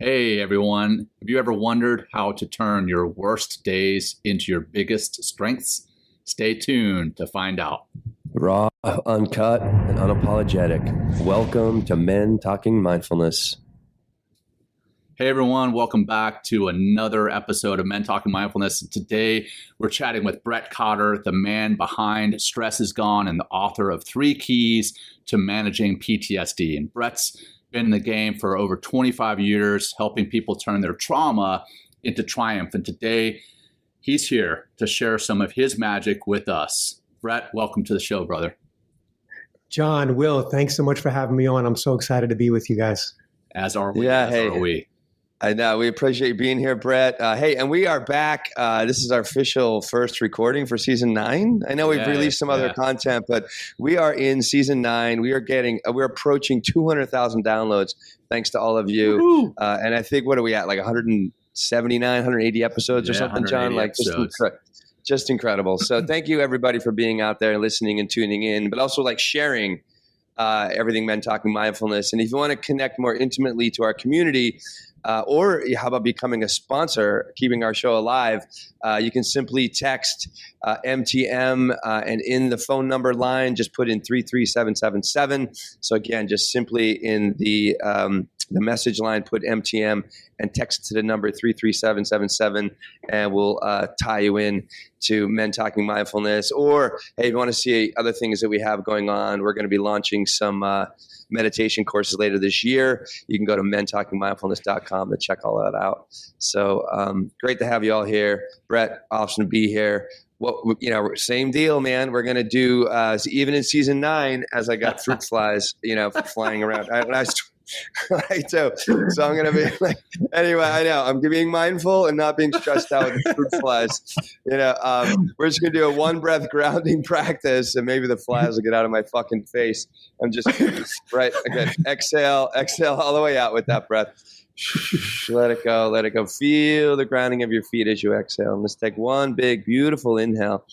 Hey everyone, have you ever wondered how to turn your worst days into your biggest strengths? Stay tuned to find out. Raw, uncut, and unapologetic. Welcome to Men Talking Mindfulness. Hey everyone, welcome back to another episode of Men Talking Mindfulness. Today we're chatting with Brett Cotter, the man behind Stress Is Gone and the author of 3 Keys to Managing PTSD. And Brett's been in the game for over 25 years, helping people turn their trauma into triumph. And today he's here to share some of his magic with us. Brett, welcome to the show, brother. John, Will, thanks so much for having me on. I'm so excited to be with you guys. As are we. Are we. I know. We appreciate you being here, Brett. Hey, and we are back. This is our official first recording for season 9. I know we've released some other content, but we are in season 9. We are we're approaching 200,000 downloads thanks to all of you. And I think, what are we at? Like 179, 180 episodes or something, John? Like just incredible. So thank you everybody for being out there, listening and tuning in, but also like sharing everything Men Talking Mindfulness. And if you want to connect more intimately to our community, or how about becoming a sponsor, keeping our show alive, you can simply text MTM and in the phone number line, just put in 33777. So again, just simply in the message line, put MTM and text to the number 33777, and we'll tie you in to Men Talking Mindfulness. Or, hey, if you want to see other things that we have going on, we're going to be launching some meditation courses later this year. You can go to mentalkingmindfulness.com to check all that out. So great to have you all here. Brett, awesome to be here. Well, same deal, man. We're going to do, even in season 9, as I got fruit flies, flying around. Right, so I'm going to be like, anyway, I know I'm being mindful and not being stressed out with the fruit flies. We're just going to do a 1 breath grounding practice, and maybe the flies will get out of my fucking face. I'm just, right, again, exhale all the way out with that breath. Let it go. Feel the grounding of your feet as you exhale. And let's take one big, beautiful inhale.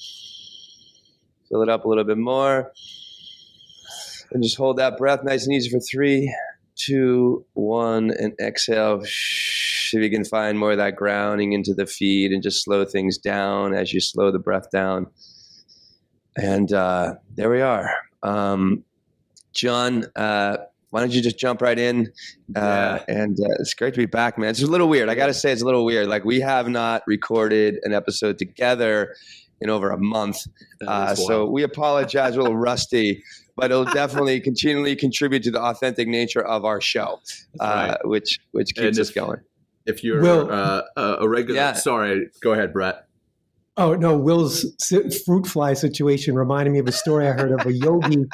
Fill it up a little bit more. And just hold that breath nice and easy for 3, 2, 1, and exhale. If you can find more of that grounding into the feet and just slow things down as you slow the breath down. And there we are. John, why don't you just jump right in? And it's great to be back, man. It's a little weird. I got to say, it's a little weird. Like, we have not recorded an episode together in over a month. So we apologize, a little rusty, but it'll definitely continually contribute to the authentic nature of our show, which keeps us going. If you're a regular, sorry, go ahead, Brett. Oh, no, Will's fruit fly situation reminded me of a story I heard of a yogi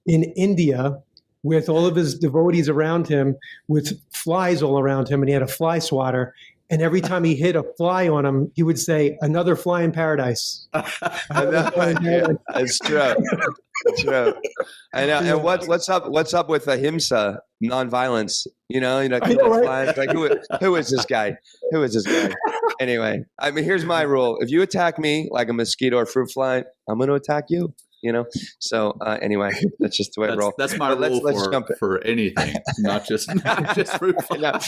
in India with all of his devotees around him with flies all around him, and he had a fly swatter. And every time he hit a fly on him, he would say, "Another fly in paradise." It's true. It's true. I know. And what's up with ahimsa, nonviolence? Flies. Like, who is this guy? Who is this guy? Anyway, I mean, here's my rule: if you attack me like a mosquito or fruit fly, I'm going to attack you. So anyway, that's just the way I roll. That's my rule for anything, not just fruit fly.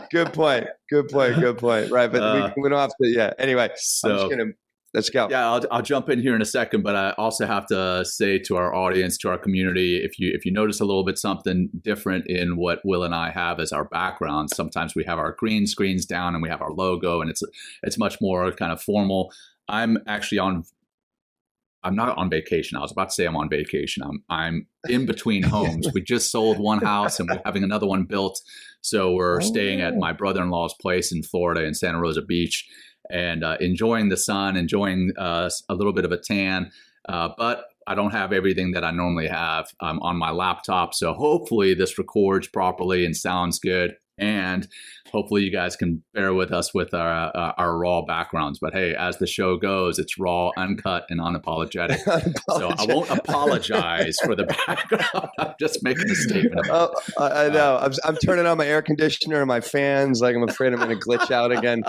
Good point. Right, but we don't have to. Yeah. Anyway, so let's go. Yeah, I'll jump in here in a second, but I also have to say to our audience, to our community, if you notice a little bit something different in what Will and I have as our background, sometimes we have our green screens down and we have our logo, and it's much more kind of formal. I'm not on vacation. I was about to say I'm on vacation. I'm in between homes. We just sold one house and we're having another one built. So we're staying at my brother-in-law's place in Florida in Santa Rosa Beach, and enjoying the sun, enjoying a little bit of a tan. But I don't have everything that I normally have on my laptop. So hopefully this records properly and sounds good. And hopefully you guys can bear with us with our raw backgrounds. But hey, as the show goes, it's raw, uncut, and unapologetic. So I won't apologize for the background. I'm just making a statement about it. I know. I'm turning on my air conditioner and my fans. Like, I'm afraid I'm going to glitch out again.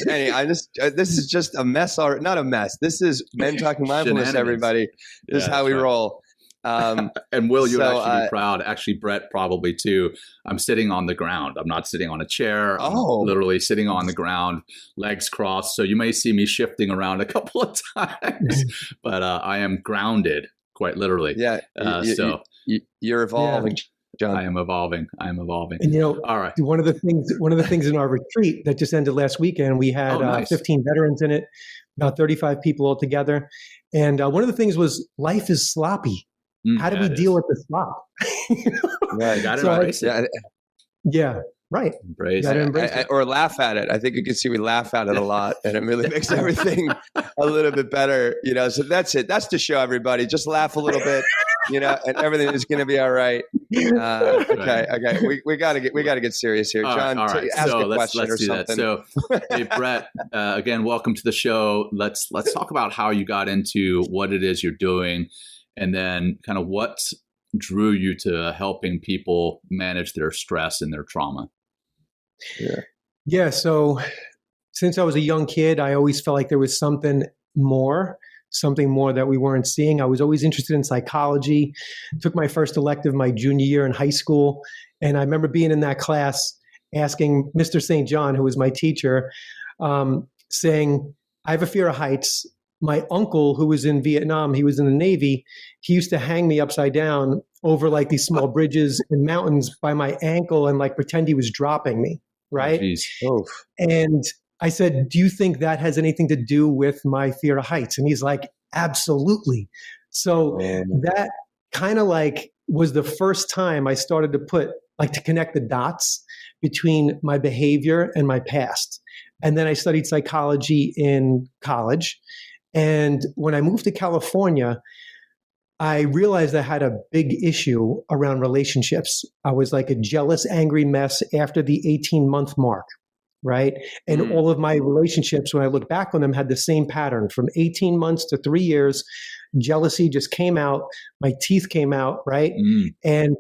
Anyway, this is just a mess already. Not a mess. This is Men Talking Mindfulness, everybody. This is how we roll. And Will, you would actually be proud. Actually, Brett probably too. I'm sitting on the ground. I'm not sitting on a chair. I'm literally sitting on the ground, legs crossed. So you may see me shifting around a couple of times, but I am grounded, quite literally. Yeah. You're evolving. Yeah. John. I am evolving. And all right. One of the things in our retreat that just ended last weekend, we had nice. 15 veterans in it, about 35 people altogether. And one of the things was life is sloppy. How do we deal with the slop? Right. Got it right. Yeah. Right. Embrace it. Or laugh at it. I think you can see we laugh at it a lot, and it really makes everything a little bit better. So that's it. That's to show everybody. Just laugh a little bit, and everything is going to be all right. Okay. We got to get serious here, John. All right. Ask a let's question or do something. That. So, hey, Brett, again, welcome to the show. Let's talk about how you got into what it is you're doing, and then kind of what drew you to helping people manage their stress and their trauma. Yeah. So since I was a young kid, I always felt like there was something more that we weren't seeing. I was always interested in psychology. Took my first elective my junior year in high school. And I remember being in that class asking Mr. St. John, who was my teacher, saying, I have a fear of heights. My uncle, who was in Vietnam, he was in the Navy, he used to hang me upside down over like these small bridges and mountains by my ankle and like pretend he was dropping me. Right. Oh, and I said, do you think that has anything to do with my fear of heights? And he's like, absolutely. So that kind of like was the first time I started to connect the dots between my behavior and my past. And then I studied psychology in college. And when I moved to California, I realized I had a big issue around relationships. I was like a jealous, angry mess after the 18-month mark, right? And all of my relationships, when I look back on them, had the same pattern from 18 months to 3 years. Jealousy just came out. My teeth came out, right? And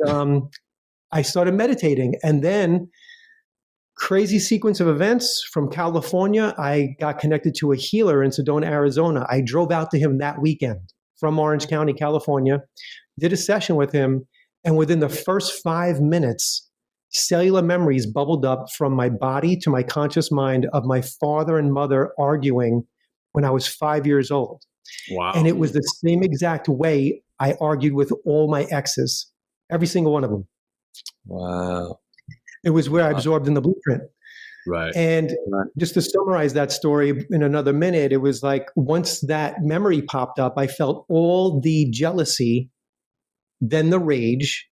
I started meditating. And then crazy sequence of events from California, I got connected to a healer in Sedona, Arizona. I drove out to him that weekend from Orange County, California, did a session with him. And within the first 5 minutes, cellular memories bubbled up from my body to my conscious mind of my father and mother arguing when I was 5 years old. Wow. And it was the same exact way I argued with all my exes, every single one of them. Wow. It was where I absorbed in the blueprint. Right. And just to summarize that story in another minute, it was like once that memory popped up, I felt all the jealousy, then the rage.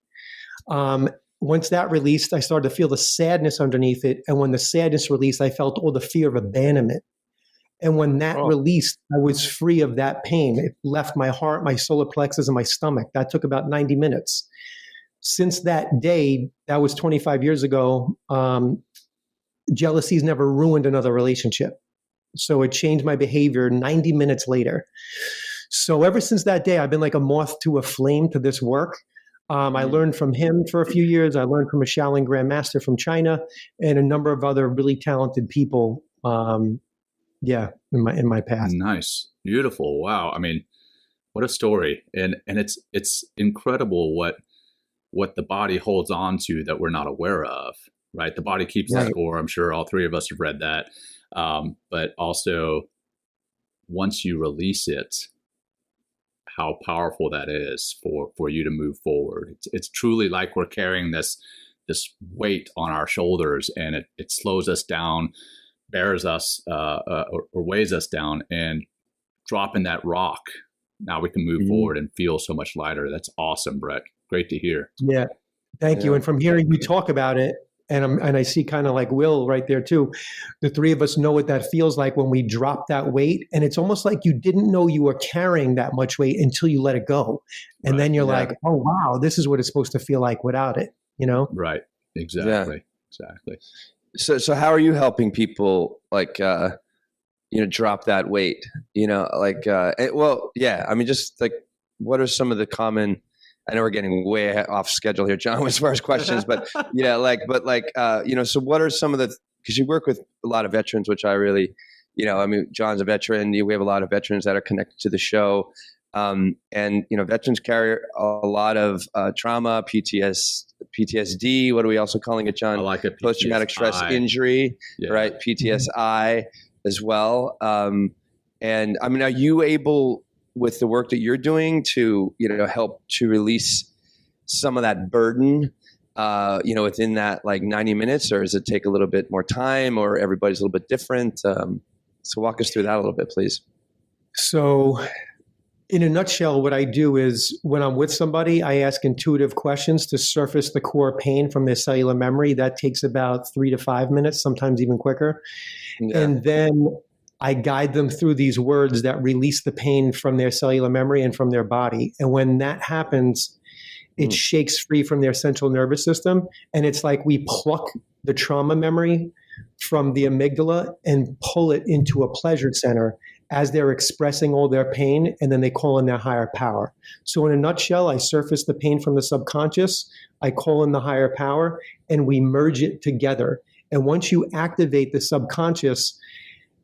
Once that released, I started to feel the sadness underneath it. And when the sadness released, I felt all the fear of abandonment. And when that released, I was free of that pain. It left my heart, my solar plexus, and my stomach. That took about 90 minutes. Since that day, that was 25 years ago, jealousy's never ruined another relationship. So it changed my behavior 90 minutes later. So ever since that day, I've been like a moth to a flame to this work. I learned from him for a few years. I learned from a Shaolin Grandmaster from China and a number of other really talented people. In my past. Nice. Beautiful. Wow. I mean, what a story. And it's incredible what the body holds on to that we're not aware of, right? The body keeps the score. I'm sure all three of us have read that. But also once you release it, how powerful that is for you to move forward. It's truly like we're carrying this weight on our shoulders, and it slows us down, bears us, or weighs us down, and dropping that rock. Now we can move forward and feel so much lighter. That's awesome, Brett. Great to hear. Yeah. Thank you. And from hearing you talk about it, and I see kind of like Will right there too, the three of us know what that feels like when we drop that weight. And it's almost like you didn't know you were carrying that much weight until you let it go. And then you're like, oh, wow, this is what it's supposed to feel like without it, you know? Right. Exactly. Exactly. So how are you helping people drop that weight, just like, what are some of the common, I know we're getting way off schedule here, John, as far as questions, but so what are some of the, because you work with a lot of veterans, which I really, John's a veteran. We have a lot of veterans that are connected to the show. And, veterans carry a lot of trauma, PTSD. What are we also calling it, John? I like it. Post-traumatic stress injury, right? PTSI as well. And I mean, are you able, with the work that you're doing, to, help to release some of that burden, within that 90 minutes, or does it take a little bit more time, or everybody's a little bit different? So walk us through that a little bit, please. So in a nutshell, what I do is when I'm with somebody, I ask intuitive questions to surface the core pain from their cellular memory. That takes about 3 to 5 minutes, sometimes even quicker. Yeah. And then I guide them through these words that release the pain from their cellular memory and from their body. And when that happens, it shakes free from their central nervous system. And it's like we pluck the trauma memory from the amygdala and pull it into a pleasure center as they're expressing all their pain, and then they call in their higher power. So in a nutshell, I surface the pain from the subconscious, I call in the higher power, and we merge it together. And once you activate the subconscious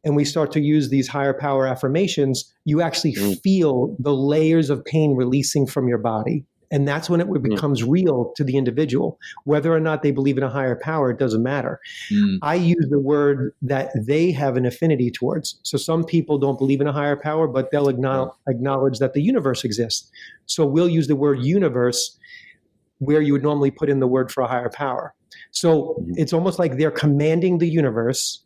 and we start to use these higher power affirmations, you actually feel the layers of pain releasing from your body. And that's when it becomes real to the individual. Whether or not they believe in a higher power, it doesn't matter. I use the word that they have an affinity towards. So some people don't believe in a higher power, but they'll acknowledge that the universe exists. So we'll use the word universe where you would normally put in the word for a higher power. So it's almost like they're commanding the universe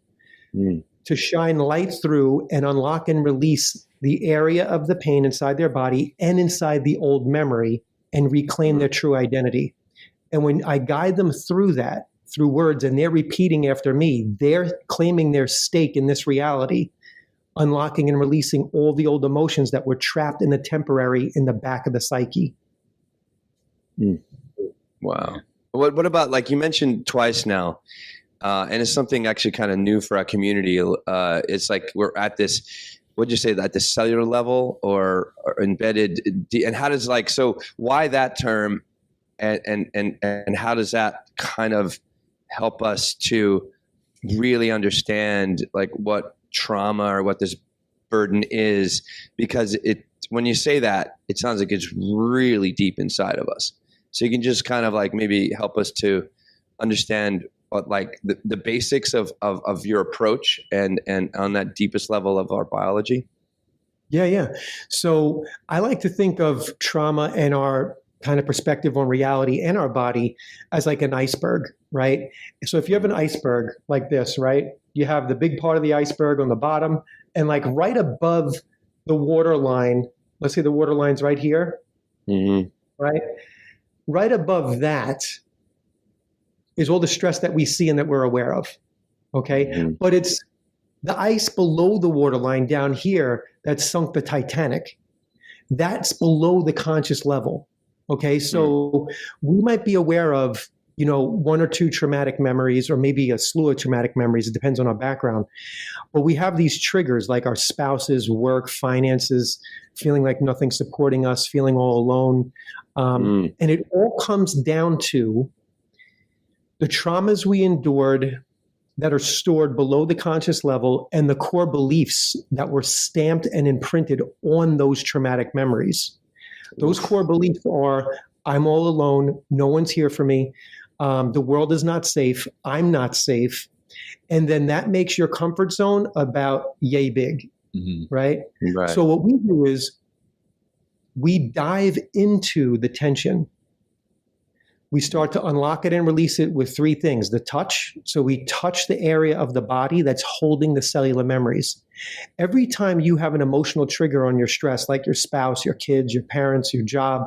to shine light through and unlock and release the area of the pain inside their body and inside the old memory, and reclaim their true identity. And when I guide them through that, through words, and they're repeating after me, they're claiming their stake in this reality, unlocking and releasing all the old emotions that were trapped in the temporary in the back of the psyche. Wow. What about, like you mentioned twice now, and it's something actually kind of new for our community. It's like we're at this, what'd you say, at the cellular level or embedded, and how does so why that term, and how does that kind of help us to really understand what trauma or what this burden is? Because when you say that, it sounds like it's really deep inside of us. So you can just kind of maybe help us to understand what the basics of your approach and on that deepest level of our biology? Yeah. So I like to think of trauma and our kind of perspective on reality and our body as like an iceberg, right? So if you have an iceberg like this, right, you have the big part of the iceberg on the bottom, and right above the water line, let's say the water line's right here, right? Right above that is all the stress that we see and that we're aware of, okay? But it's the ice below the waterline down here that sunk the Titanic. That's below the conscious level, okay? So we might be aware of, 1 or 2 traumatic memories, or maybe a slew of traumatic memories. It depends on our background. But we have these triggers like our spouses, work, finances, feeling like nothing's supporting us, feeling all alone. And it all comes down to the traumas we endured that are stored below the conscious level and the core beliefs that were stamped and imprinted on those traumatic memories. Those core beliefs are, I'm all alone, no one's here for me, the world is not safe, I'm not safe. And then that makes your comfort zone about yay big, right? So what we do is we dive into the tension. We start to unlock it and release it with 3 things. The touch. So we touch the area of the body that's holding the cellular memories. Every time you have an emotional trigger on your stress, like your spouse, your kids, your parents, your job,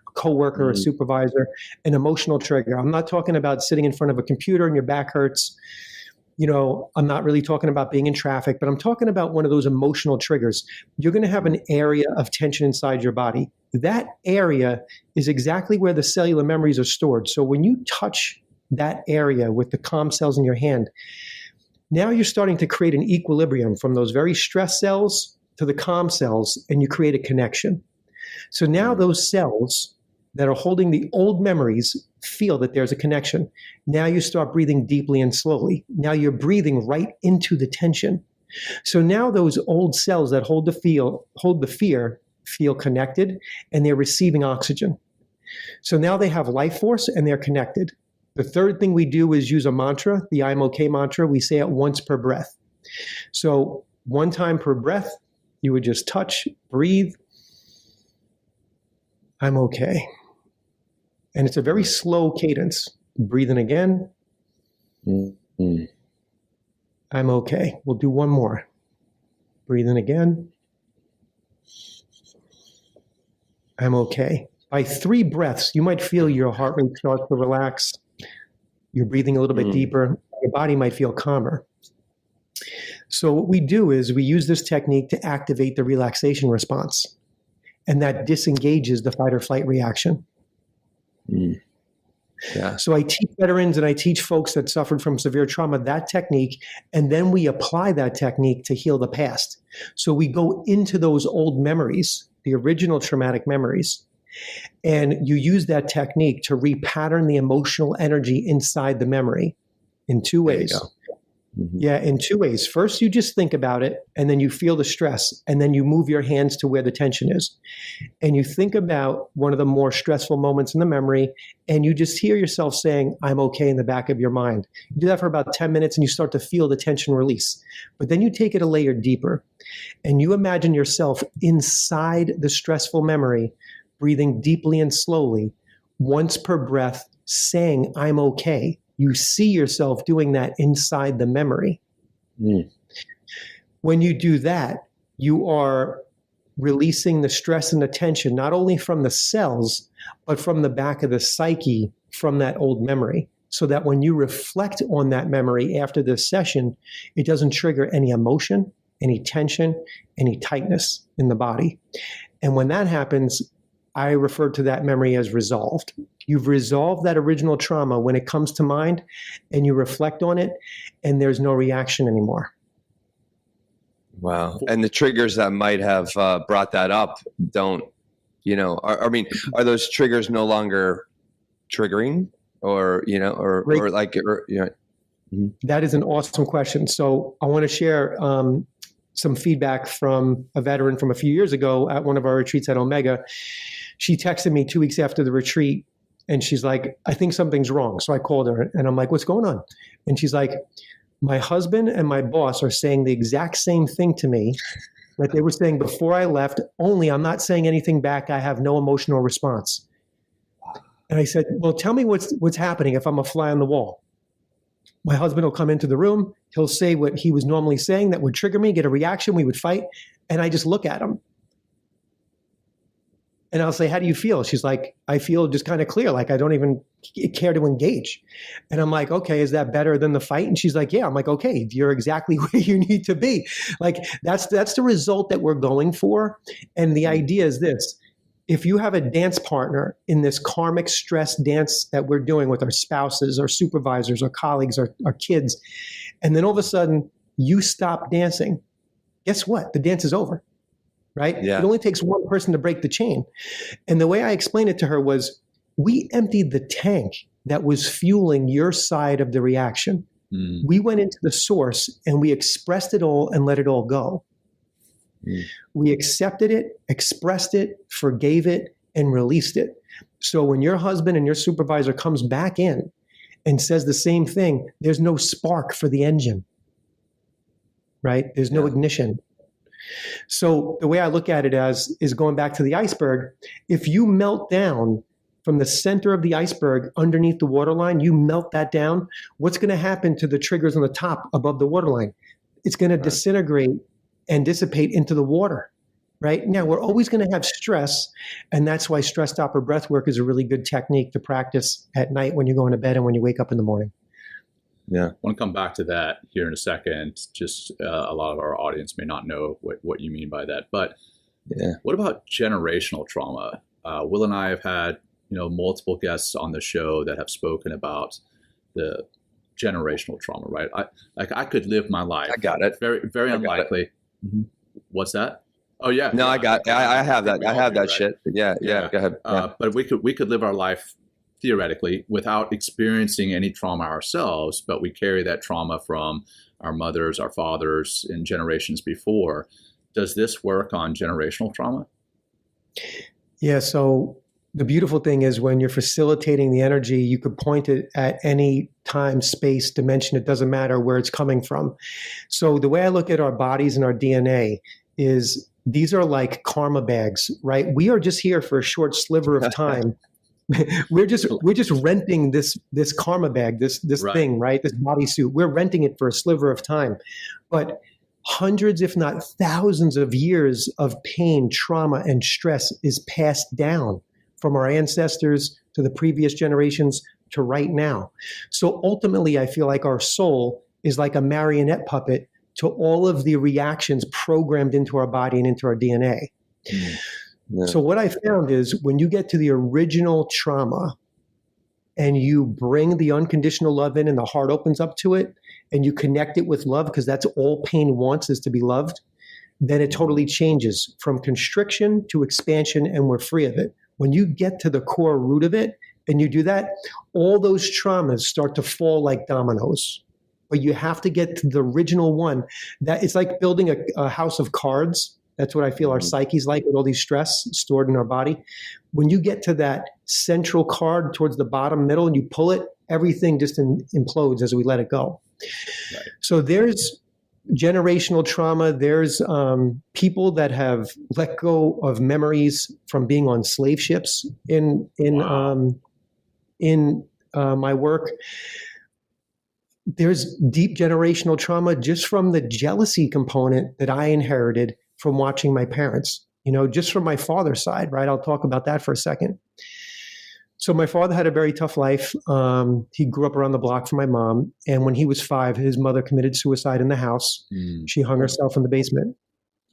a coworker, a supervisor, an emotional trigger. I'm not talking about sitting in front of a computer and your back hurts. I'm not really talking about being in traffic, but I'm talking about one of those emotional triggers. You're going to have an area of tension inside your body. That area is exactly where the cellular memories are stored. So when you touch that area with the calm cells in your hand, now you're starting to create an equilibrium from those very stressed cells to the calm cells, and you create a connection. So now those cells that are holding the old memories feel that there's a connection. Now you start breathing deeply and slowly. Now you're breathing right into the tension. So now those old cells that hold the fear feel connected, and they're receiving oxygen. So now they have life force and they're connected. The third thing we do is use a mantra, the I'm okay mantra. We say it once per breath. So one time per breath, you would just touch, breathe, I'm okay. And it's a very slow cadence. Breathing again. Mm-hmm. I'm okay. We'll do one more. Breathing again. I'm okay. By 3 breaths, you might feel your heart rate start to relax. You're breathing a little bit deeper. Your body might feel calmer. So what we do is we use this technique to activate the relaxation response, and that disengages the fight or flight reaction. Yeah. So I teach veterans and I teach folks that suffered from severe trauma that technique, and then we apply that technique to heal the past. So we go into those old memories, the original traumatic memories, and you use that technique to repattern the emotional energy inside the memory in 2 ways. Mm-hmm. Yeah, in 2 ways. First, you just think about it, and then you feel the stress, and then you move your hands to where the tension is. And you think about one of the more stressful moments in the memory, and you just hear yourself saying, I'm okay, in the back of your mind. You do that for about 10 minutes, and you start to feel the tension release. But then you take it a layer deeper, and you imagine yourself inside the stressful memory, breathing deeply and slowly, once per breath, saying, I'm okay. You see yourself doing that inside the memory. When you do that, you are releasing the stress and the tension, not only from the cells, but from the back of the psyche from that old memory. So that when you reflect on that memory after this session, it doesn't trigger any emotion, any tension, any tightness in the body. And when that happens, I refer to that memory as resolved. You've resolved that original trauma when it comes to mind, and you reflect on it, and there's no reaction anymore. Wow. And the triggers that might have brought that up don't, are those triggers no longer triggering or That is an awesome question. So I want to share some feedback from a veteran from a few years ago at one of our retreats at Omega. She texted me 2 weeks after the retreat, and she's like, I think something's wrong. So I called her, and I'm like, what's going on? And she's like, my husband and my boss are saying the exact same thing to me that they were saying before I left, only I'm not saying anything back. I have no emotional response. And I said, well, tell me what's happening if I'm a fly on the wall. My husband will come into the room. He'll say what he was normally saying that would trigger me, get a reaction. We would fight. And I just look at him. And I'll say, how do you feel? She's like, I feel just kind of clear. Like I don't even care to engage. And I'm like, okay, is that better than the fight? And she's like, yeah. I'm like, okay, you're exactly where you need to be. Like that's the result that we're going for. And the idea is this. If you have a dance partner in this karmic stress dance that we're doing with our spouses, our supervisors, our colleagues, our kids, and then all of a sudden you stop dancing, guess what? The dance is over, right? Yeah. It only takes one person to break the chain. And the way I explained it to her was, we emptied the tank that was fueling your side of the reaction. We went into the source and we expressed it all and let it all go. We accepted it, expressed it, forgave it, and released it. So when your husband and your supervisor comes back in and says the same thing, there's no spark for the engine, right? There's no ignition. So the way I look at it is going back to the iceberg. If you melt down from the center of the iceberg underneath the waterline, you melt that down, what's going to happen to the triggers on the top above the waterline? It's going to disintegrate and dissipate into the water, right? Now, we're always going to have stress, and that's why Stress Stopper Breathwork is a really good technique to practice at night when you're going to bed and when you wake up in the morning. Yeah. I want to come back to that here in a second. Just a lot of our audience may not know what you mean by that. But what about generational trauma? Will and I have had multiple guests on the show that have spoken about the generational trauma, right? I could live my life. I got it. Very, very unlikely. What's that? Oh yeah. No, I got. I have that. I have that shit. Yeah. Go ahead. But we could live our life theoretically without experiencing any trauma ourselves, but we carry that trauma from our mothers, our fathers, and generations before. Does this work on generational trauma? Yeah. So the beautiful thing is when you're facilitating the energy, you could point it at any time, space, dimension. It doesn't matter where it's coming from. So the way I look at our bodies and our DNA is these are like karma bags, right? We are just here for a short sliver of time. we're just renting this karma bag, this right. thing, right? This bodysuit. We're renting it for a sliver of time. But hundreds, if not thousands of years of pain, trauma, and stress is passed down from our ancestors to the previous generations to right now. So ultimately, I feel like our soul is like a marionette puppet to all of the reactions programmed into our body and into our DNA. Yeah. So what I found is when you get to the original trauma and you bring the unconditional love in and the heart opens up to it and you connect it with love, because that's all pain wants, is to be loved, then it totally changes from constriction to expansion and we're free of it. When you get to the core root of it and you do that, all those traumas start to fall like dominoes. But you have to get to the original one. That it's like building a house of cards. That's what I feel our psyche's like, with all these stress stored in our body. When you get to that central card towards the bottom middle and you pull it, everything just implodes as we let it go. Right. So there's generational trauma. There's people that have let go of memories from being on slave ships in my work. There's deep generational trauma just from the jealousy component that I inherited from watching my parents, just from my father's side, right? I'll talk about that for a second. So my father had a very tough life. He grew up around the block from my mom. And when he was 5, his mother committed suicide in the house. She hung herself in the basement.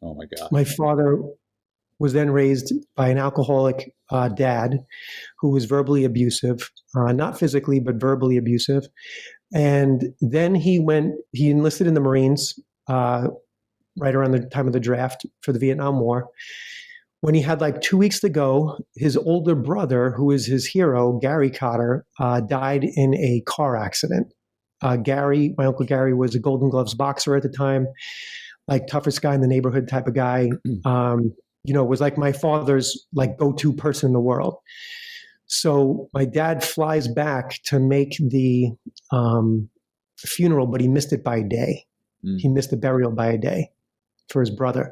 Oh my God. My father was then raised by an alcoholic dad who was verbally abusive, not physically, but verbally abusive. And then he enlisted in the Marines right around the time of the draft for the Vietnam War. When he had like 2 weeks to go, his older brother, who is his hero, Gary Cotter, died in a car accident. My Uncle Gary was a Golden Gloves boxer at the time, like toughest guy in the neighborhood type of guy. Was like my father's like go-to person in the world. So my dad flies back to make the funeral, but he missed it by a day. He missed the burial by a day for his brother.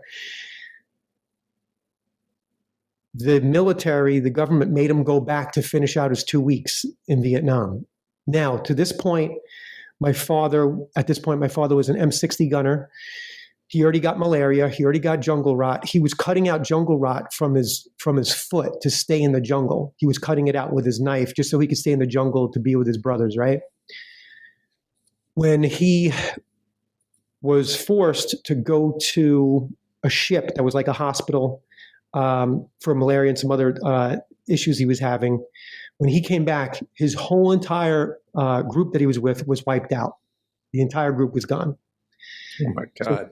The military, the government made him go back to finish out his 2 weeks in Vietnam. Now, to this point, my father was an M60 gunner. He already got malaria. He already got jungle rot. He was cutting out jungle rot from his foot to stay in the jungle. He was cutting it out with his knife just so he could stay in the jungle to be with his brothers, right? When he was forced to go to a ship that was like a hospital for malaria and some other issues he was having, when he came back, his whole entire group that he was with was wiped out. The entire group was gone. Oh my God.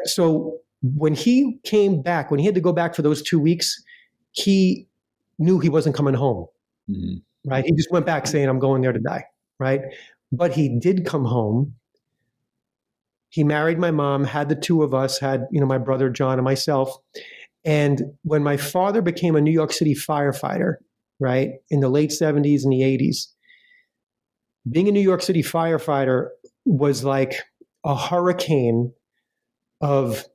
So when he came back, when he had to go back for those 2 weeks, he knew he wasn't coming home, right? He just went back saying, I'm going there to die, right? But he did come home. He married my mom, had the two of us, had, my brother John and myself. And when my father became a New York City firefighter, right, in the late 70s and the 80s, being a New York City firefighter was like a hurricane of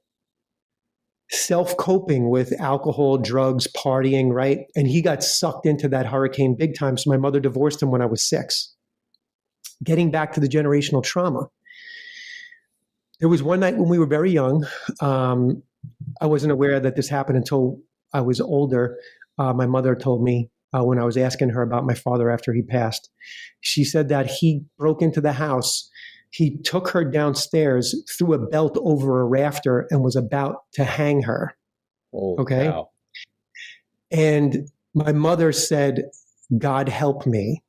self-coping with alcohol, drugs, partying, right? And he got sucked into that hurricane big time. So my mother divorced him when I was 6. Getting back to the generational trauma. There was one night when we were very young. I wasn't aware that this happened until I was older. My mother told me when I was asking her about my father after he passed. She said that he broke into the house. He took her downstairs, threw a belt over a rafter, and was about to hang her. Oh, okay. Wow. And my mother said, God help me.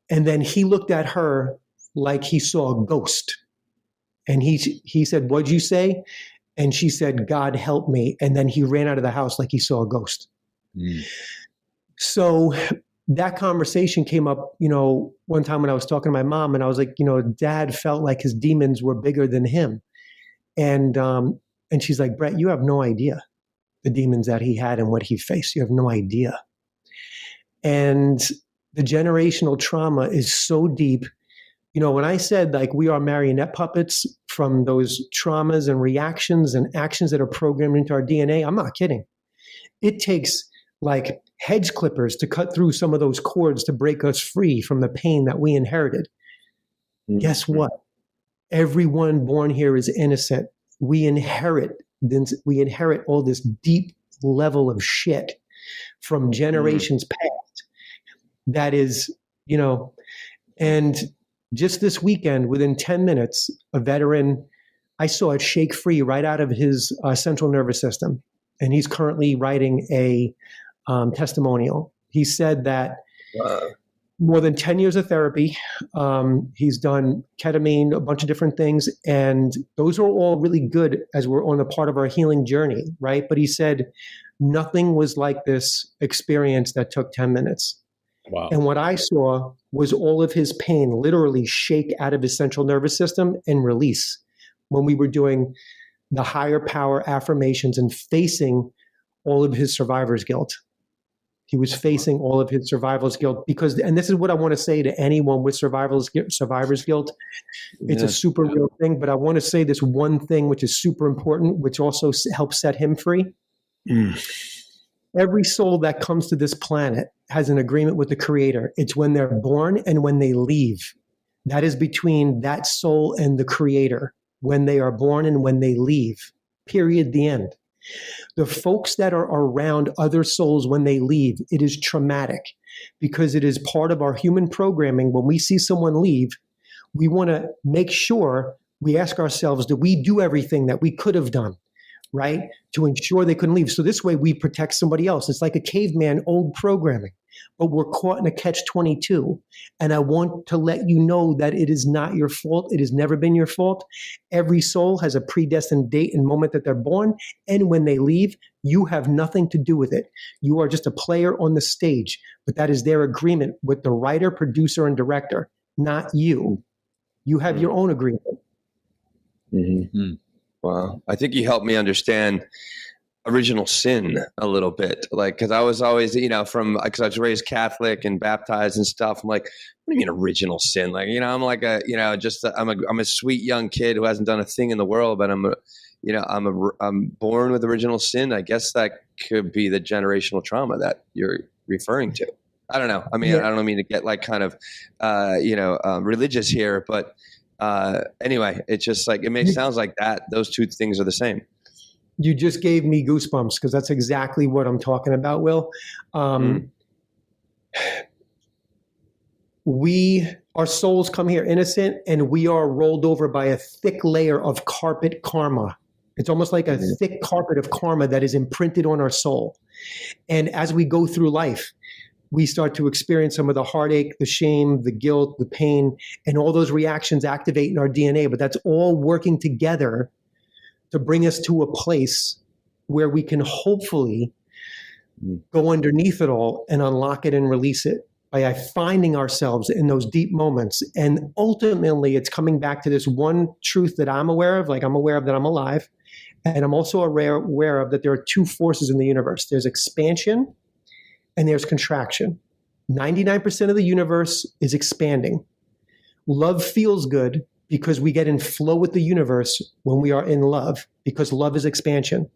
And then he looked at her like he saw a ghost. And he said, what'd you say? And she said, God help me. And then he ran out of the house like he saw a ghost. So that conversation came up, one time when I was talking to my mom, and I was like, Dad felt like his demons were bigger than him. And she's like, Brett, you have no idea. the demons that he had and what he faced. You have no idea. And the generational trauma is so deep. You know, when I said like we are marionette puppets from those traumas and reactions and actions that are programmed into our DNA, I'm not kidding. It takes like hedge clippers to cut through some of those cords to break us free from the pain that we inherited. Mm-hmm. Guess what? Everyone born here is innocent. We inherit all this deep level of shit from generations past. That is, you know, and just this weekend, within 10 minutes, a veteran, I saw it shake free right out of his central nervous system. And he's currently writing a testimonial. He said that more than 10 years of therapy, he's done ketamine, a bunch of different things, and those are all really good as we're on a part of our healing journey, right? But he said nothing was like this experience that took 10 minutes. Wow. And what I saw was all of his pain literally shake out of his central nervous system and release when we were doing the higher power affirmations and facing all of his survivor's guilt. He was facing all of his survivor's guilt because, and this is what I want to say to anyone with survivor's guilt. It's a super real thing, but I want to say this one thing, which is super important, which also helps set him free. Every soul that comes to this planet has an agreement with the Creator. It's when they're born and when they leave. That is between that soul and the Creator, when they are born and when they leave. Period. The end. The folks that are around other souls when they leave, it is traumatic because it is part of our human programming. When we see someone leave, we want to make sure we ask ourselves, did we do everything that we could have done, right, to ensure they couldn't leave? So this way we protect somebody else. It's like a caveman old programming, but we're caught in a catch-22. And I want to let you know that it is not your fault. It has never been your fault. Every soul has a predestined date and moment that they're born. And when they leave, you have nothing to do with it. You are just a player on the stage, but that is their agreement with the writer, producer, and director, not you. You have your own agreement. Mm-hmm. Wow. I think you helped me understand original sin a little bit. Like, cause I was always, you know, cause I was raised Catholic and baptized and stuff. I'm like, what do you mean original sin? Like, you know, I'm like I'm a sweet young kid who hasn't done a thing in the world, but I'm born with original sin. I guess that could be the generational trauma that you're referring to. I don't know. I mean, I don't mean to get like kind of, religious here, but anyway, it's just like, sounds like that. Those two things are the same. You just gave me goosebumps because that's exactly what I'm talking about, Will. Our souls come here innocent and we are rolled over by a thick layer of carpet karma. It's almost like a thick carpet of karma that is imprinted on our soul. And as we go through life, we start to experience some of the heartache, the shame, the guilt, the pain, and all those reactions activate in our DNA. But that's all working together to bring us to a place where we can hopefully go underneath it all and unlock it and release it by finding ourselves in those deep moments. And ultimately, it's coming back to this one truth that I'm aware of, like I'm aware of that I'm alive. And I'm also aware of that there are two forces in the universe. There's expansion and there's contraction. 99% of the universe is expanding. Love feels good because we get in flow with the universe when we are in love, because love is expansion.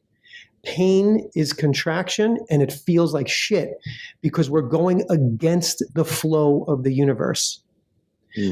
Pain is contraction, and it feels like shit because we're going against the flow of the universe.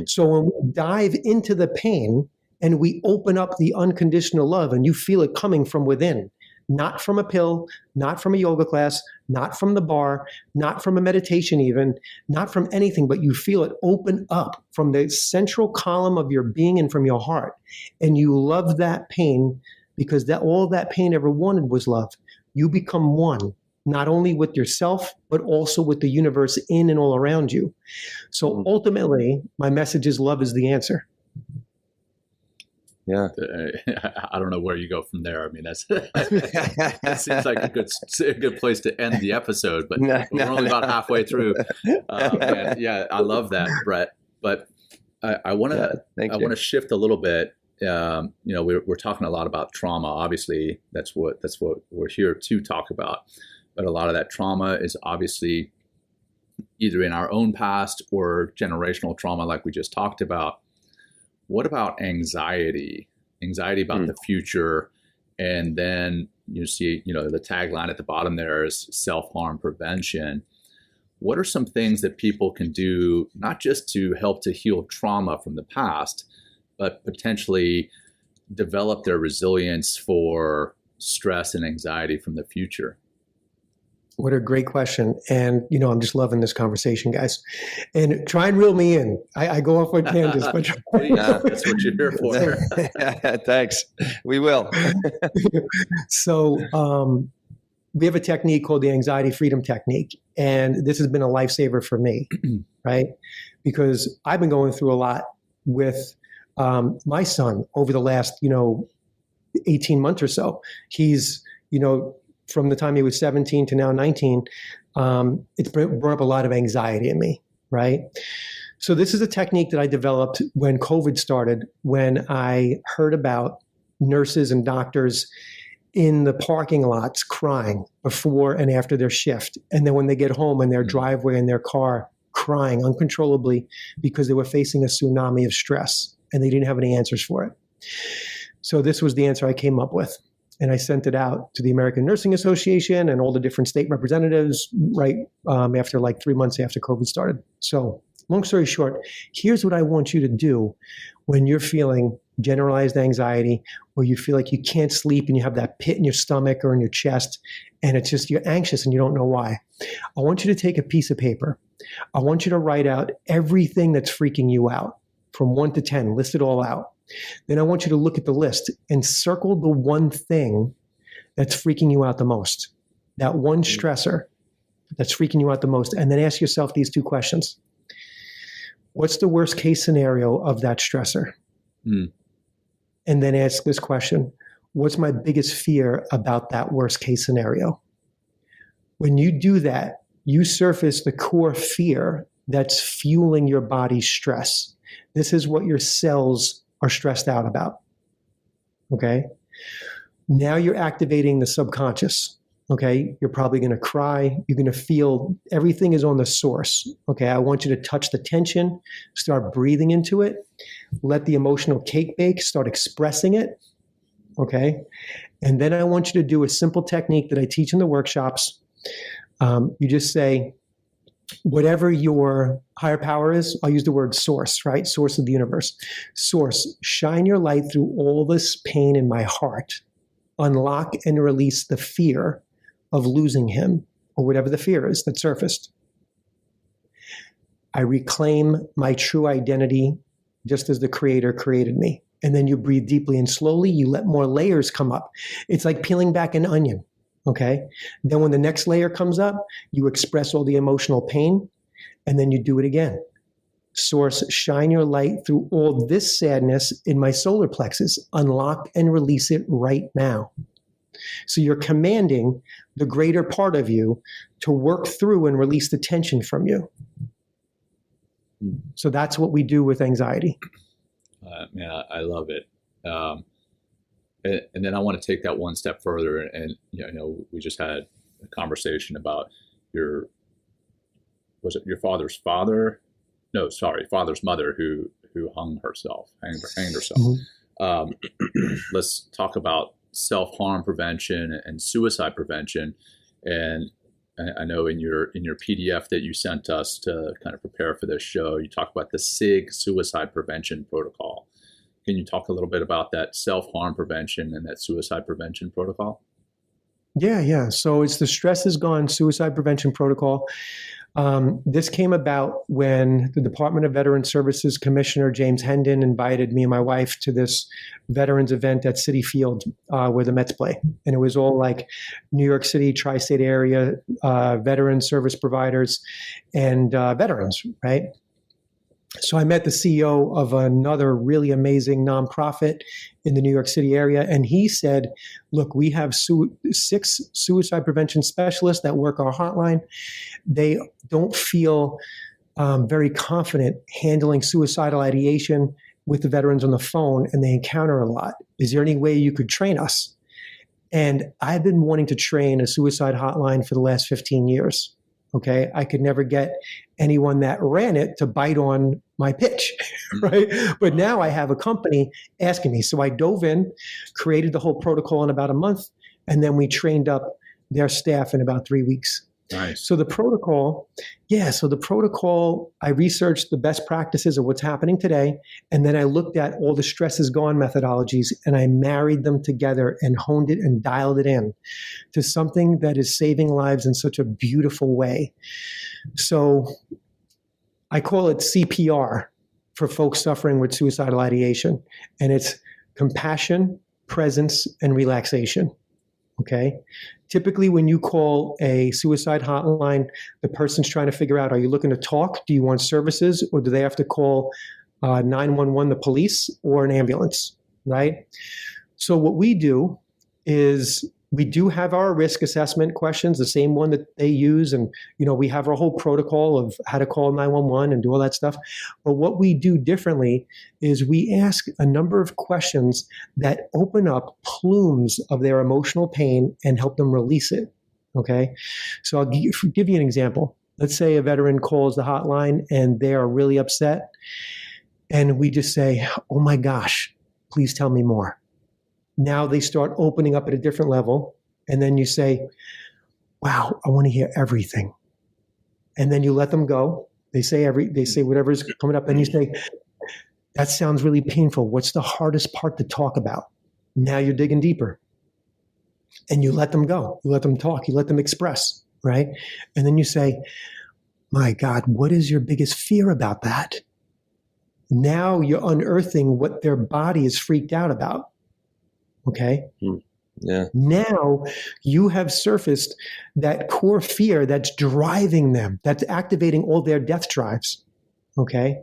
So when we dive into the pain and we open up the unconditional love and you feel it coming from within, not from a pill, not from a yoga class, not from the bar, not from a meditation even, not from anything, but you feel it open up from the central column of your being and from your heart. And you love that pain because all that pain ever wanted was love. You become one, not only with yourself, but also with the universe in and all around you. So ultimately, my message is love is the answer. Yeah, I don't know where you go from there. I mean, that seems like a good place to end the episode. But we're only about halfway through. I love that, Brett. But I want to shift a little bit we're talking a lot about trauma. Obviously, that's what we're here to talk about. But a lot of that trauma is obviously either in our own past or generational trauma, like we just talked about. What about anxiety? Anxiety about the future, and then you see, the tagline at the bottom there is self-harm prevention. What are some things that people can do, not just to help to heal trauma from the past, but potentially develop their resilience for stress and anxiety from the future? What a great question. And, I'm just loving this conversation, guys. And try and reel me in. I go off on tangents, but that's what you're here for. Thanks. We will. So we have a technique called the anxiety freedom technique. And this has been a lifesaver for me, right? Because I've been going through a lot with my son over the last, 18 months or so. He's, from the time he was 17 to now 19, it's brought up a lot of anxiety in me, right? So this is a technique that I developed when COVID started, when I heard about nurses and doctors in the parking lots crying before and after their shift. And then when they get home in their driveway in their car, crying uncontrollably because they were facing a tsunami of stress and they didn't have any answers for it. So this was the answer I came up with. And I sent it out to the American Nursing Association and all the different state representatives right after like 3 months after COVID started. So long story short, here's what I want you to do when you're feeling generalized anxiety, or you feel like you can't sleep and you have that pit in your stomach or in your chest, and it's just you're anxious and you don't know why. I want you to take a piece of paper. I want you to write out everything that's freaking you out from 1 to 10, list it all out. Then I want you to look at the list and circle the one thing that's freaking you out the most, that one stressor that's freaking you out the most. And then ask yourself these 2 questions. What's the worst case scenario of that stressor? And then ask this question. What's my biggest fear about that worst case scenario? When you do that, you surface the core fear that's fueling your body's stress. This is what your cells are stressed out about. Okay. Now you're activating the subconscious. Okay. You're probably going to cry. You're going to feel everything is on the source. Okay. I want you to touch the tension, start breathing into it, let the emotional cake bake, start expressing it. Okay. And then I want you to do a simple technique that I teach in the workshops. You just say, whatever your higher power is, I'll use the word source, right? Source of the universe. Source, shine your light through all this pain in my heart. Unlock and release the fear of losing him, or whatever the fear is that surfaced. I reclaim my true identity just as the Creator created me. And then you breathe deeply and slowly, you let more layers come up. It's like peeling back an onion. Okay. Then when the next layer comes up, you express all the emotional pain, and then you do it again. Source, shine your light through all this sadness in my solar plexus. Unlock and release it right now. So you're commanding the greater part of you to work through and release the tension from you. So that's what we do with anxiety. Man, I love it. And then I want to take that one step further. And we just had a conversation about your father's father? No, sorry, father's mother who hanged herself. Mm-hmm. Let's talk about self-harm prevention and suicide prevention. And I know in your PDF that you sent us to kind of prepare for this show, you talk about the SIG suicide prevention protocol. Can you talk a little bit about that self-harm prevention and that suicide prevention protocol? Yeah. So it's the Stress is Gone Suicide Prevention Protocol. This came about when the Department of Veterans Services Commissioner James Hendon invited me and my wife to this veterans event at Citi Field where the Mets play. And it was all like New York City, tri-state area, veteran service providers and veterans, right? So I met the CEO of another really amazing nonprofit in the New York City area. And he said, look, we have 6 suicide prevention specialists that work our hotline. They don't feel very confident handling suicidal ideation with the veterans on the phone and they encounter a lot. Is there any way you could train us? And I've been wanting to train a suicide hotline for the last 15 years. Okay. I could never get anyone that ran it to bite on my pitch, right? But now I have a company asking me. So I dove in, created the whole protocol in about a month, and then we trained up their staff in about 3 weeks. Nice. So the protocol, I researched the best practices of what's happening today. And then I looked at all the stress is gone methodologies and I married them together and honed it and dialed it in to something that is saving lives in such a beautiful way. So I call it CPR for folks suffering with suicidal ideation. And it's compassion, presence, and relaxation. Okay. Typically, when you call a suicide hotline, the person's trying to figure out, are you looking to talk? Do you want services? Or do they have to call 911, the police, or an ambulance, right? So what we do is we do have our risk assessment questions, the same one that they use. And, we have our whole protocol of how to call 911 and do all that stuff. But what we do differently is we ask a number of questions that open up plumes of their emotional pain and help them release it. Okay. So I'll give you an example. Let's say a veteran calls the hotline and they are really upset. And we just say, oh my gosh, please tell me more. Now they start opening up at a different level. And then you say, wow, I want to hear everything. And then you let them go. They say whatever's coming up. And you say, that sounds really painful. What's the hardest part to talk about? Now you're digging deeper. And you let them go. You let them talk. You let them express, right? And then you say, my God, what is your biggest fear about that? Now you're unearthing what their body is freaked out about. Okay. Yeah. Now you have surfaced that core fear that's driving them, that's activating all their death drives. Okay.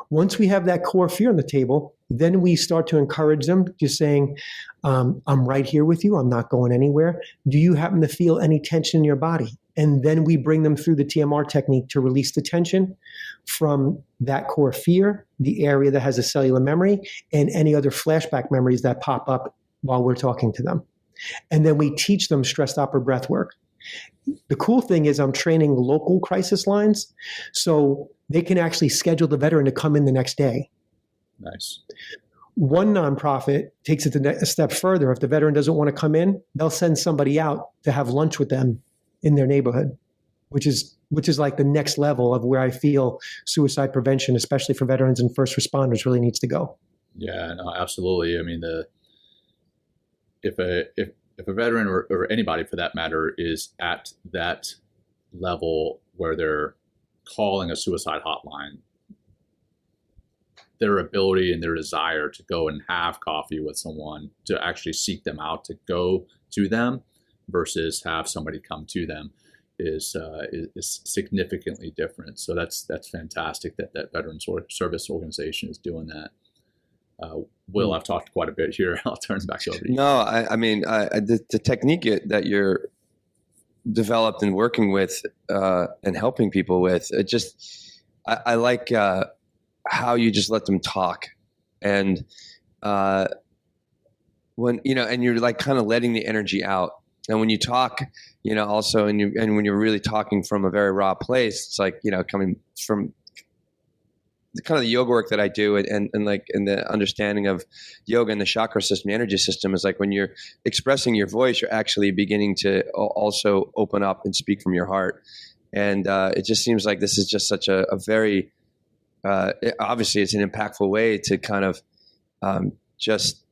Once we have that core fear on the table, then we start to encourage them, just saying, I'm right here with you. I'm not going anywhere. Do you happen to feel any tension in your body? And then we bring them through the TMR technique to release the tension from that core fear, the area that has a cellular memory, and any other flashback memories that pop up while we're talking to them. And then we teach them Stressed Upper Breathwork. The cool thing is I'm training local crisis lines, so they can actually schedule the veteran to come in the next day. Nice. One nonprofit takes it a step further. If the veteran doesn't want to come in, they'll send somebody out to have lunch with them in their neighborhood, which is like the next level of where I feel suicide prevention, especially for veterans and first responders, really needs to go. Yeah, no, absolutely. I mean, if a veteran or anybody for that matter is at that level where they're calling a suicide hotline, their ability and their desire to go and have coffee with someone, to actually seek them out, to go to them versus have somebody come to them is significantly different. So that's fantastic that Veterans Service organization is doing that. Will, I've talked quite a bit here. I'll turn it back over to you. No, I mean, the technique that you're developed and working with and helping people with, I like how you just let them talk. And when, and you're like kind of letting the energy out. And when you talk, also, and when you're really talking from a very raw place, it's like, coming from the kind of the yoga work that I do and the understanding of yoga and the chakra system, the energy system is like when you're expressing your voice, you're actually beginning to also open up and speak from your heart. And it just seems like this is just such a very, obviously it's an impactful way to kind of just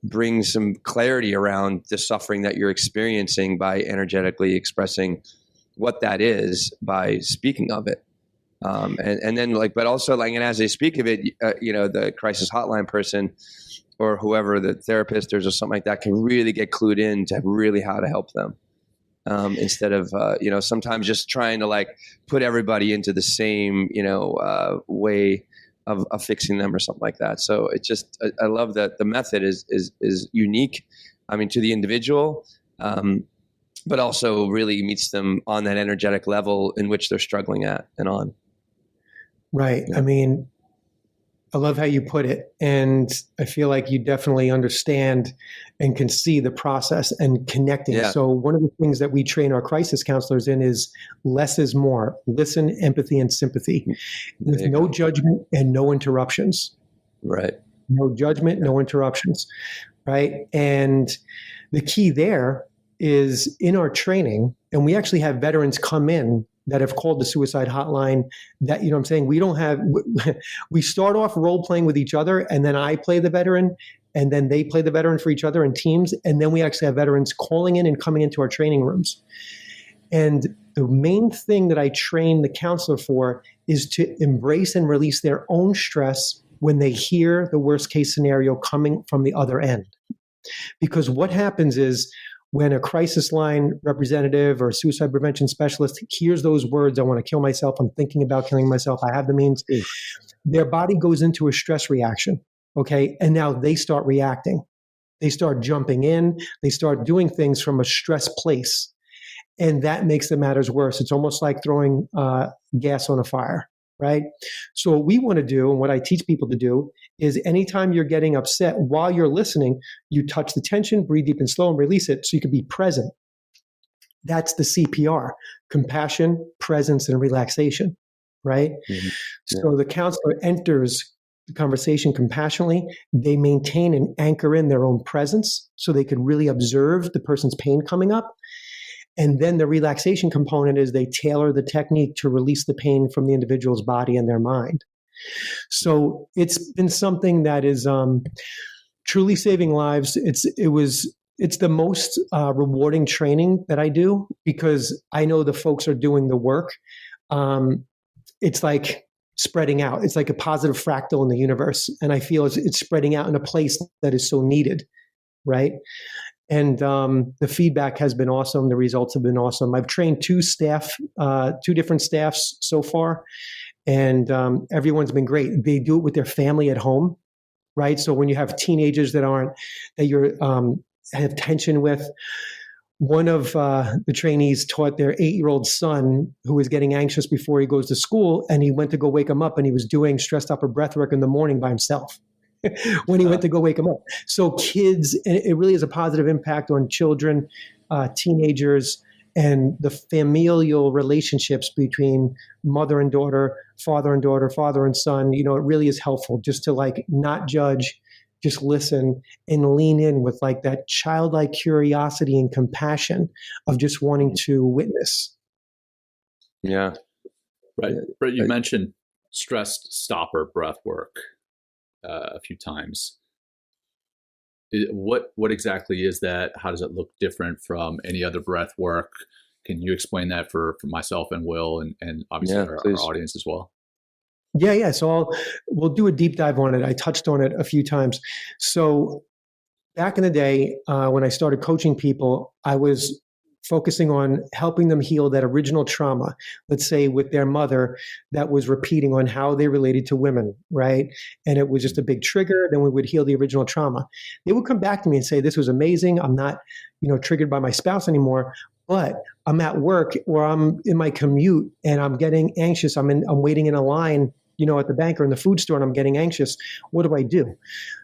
bring some clarity around the suffering that you're experiencing by energetically expressing what that is by speaking of it. And then but also and as they speak of it, the crisis hotline person or whoever, the therapist or something like that can really get clued in to really how to help them. Instead of, sometimes just trying to put everybody into the same, way of fixing them or something like that. So it just, I love that the method is unique. I mean, to the individual, but also really meets them on that energetic level in which they're struggling at and on. Right. Yeah. I mean, I love how you put it. And I feel like you definitely understand and can see the process and connecting. Yeah. So one of the things that we train our crisis counselors in is less is more. Listen, empathy, and sympathy. With no judgment and no interruptions. Right. No judgment, no interruptions. Right. And the key there is in our training, and we actually have veterans come in that have called the suicide hotline that, you know what I'm saying? We start off role playing with each other, and then I play the veteran, and then they play the veteran for each other in teams. And then we actually have veterans calling in and coming into our training rooms. And the main thing that I train the counselor for is to embrace and release their own stress when they hear the worst case scenario coming from the other end. Because what happens is, when a crisis line representative or suicide prevention specialist hears those words, I want to kill myself, I'm thinking about killing myself, I have the means, their body goes into a stress reaction, okay? And now they start reacting. They start jumping in, they start doing things from a stress place. And that makes the matters worse. It's almost like throwing gas on a fire, right? So what we want to do, and what I teach people to do, is anytime you're getting upset, while you're listening, you touch the tension, breathe deep and slow, and release it so you can be present. That's the CPR: compassion, presence, and relaxation, right? Mm-hmm. Yeah. So the counselor enters the conversation compassionately. They maintain and anchor in their own presence so they can really observe the person's pain coming up. And then the relaxation component is they tailor the technique to release the pain from the individual's body and their mind. So it's been something that is truly saving lives. It's the most rewarding training that I do, because I know the folks are doing the work. It's like spreading out. It's like a positive fractal in the universe. And I feel it's spreading out in a place that is so needed, right? And the feedback has been awesome. The results have been awesome. I've trained two different staffs so far, and everyone's been great. They do it with their family at home, right? So when you have teenagers that you're have tension with, one of the trainees taught their 8-year-old son, who was getting anxious before he goes to school, and he went to go wake him up, and he was doing Stressed Upper Breathwork in the morning by himself. When he went to go wake them up. So kids, it really has a positive impact on children, teenagers, and the familial relationships between mother and daughter, father and son. You know, it really is helpful just to like not judge, just listen and lean in with like that childlike curiosity and compassion of just wanting to witness. Yeah. Right. Brett, you mentioned Stress Stopper Breathwork a few times. What exactly is that? How does it look different from any other breath work? Can you explain that for myself and Will and obviously our audience as well? Yeah. So we'll do a deep dive on it. I touched on it a few times. So back in the day, when I started coaching people, I was focusing on helping them heal that original trauma, let's say with their mother, that was repeating on how they related to women, right? And it was just a big trigger. Then we would heal the original trauma. They would come back to me and say, this was amazing. I'm not, triggered by my spouse anymore, but I'm at work or I'm in my commute and I'm getting anxious. I'm waiting in a line, at the bank or in the food store, and I'm getting anxious. What do I do?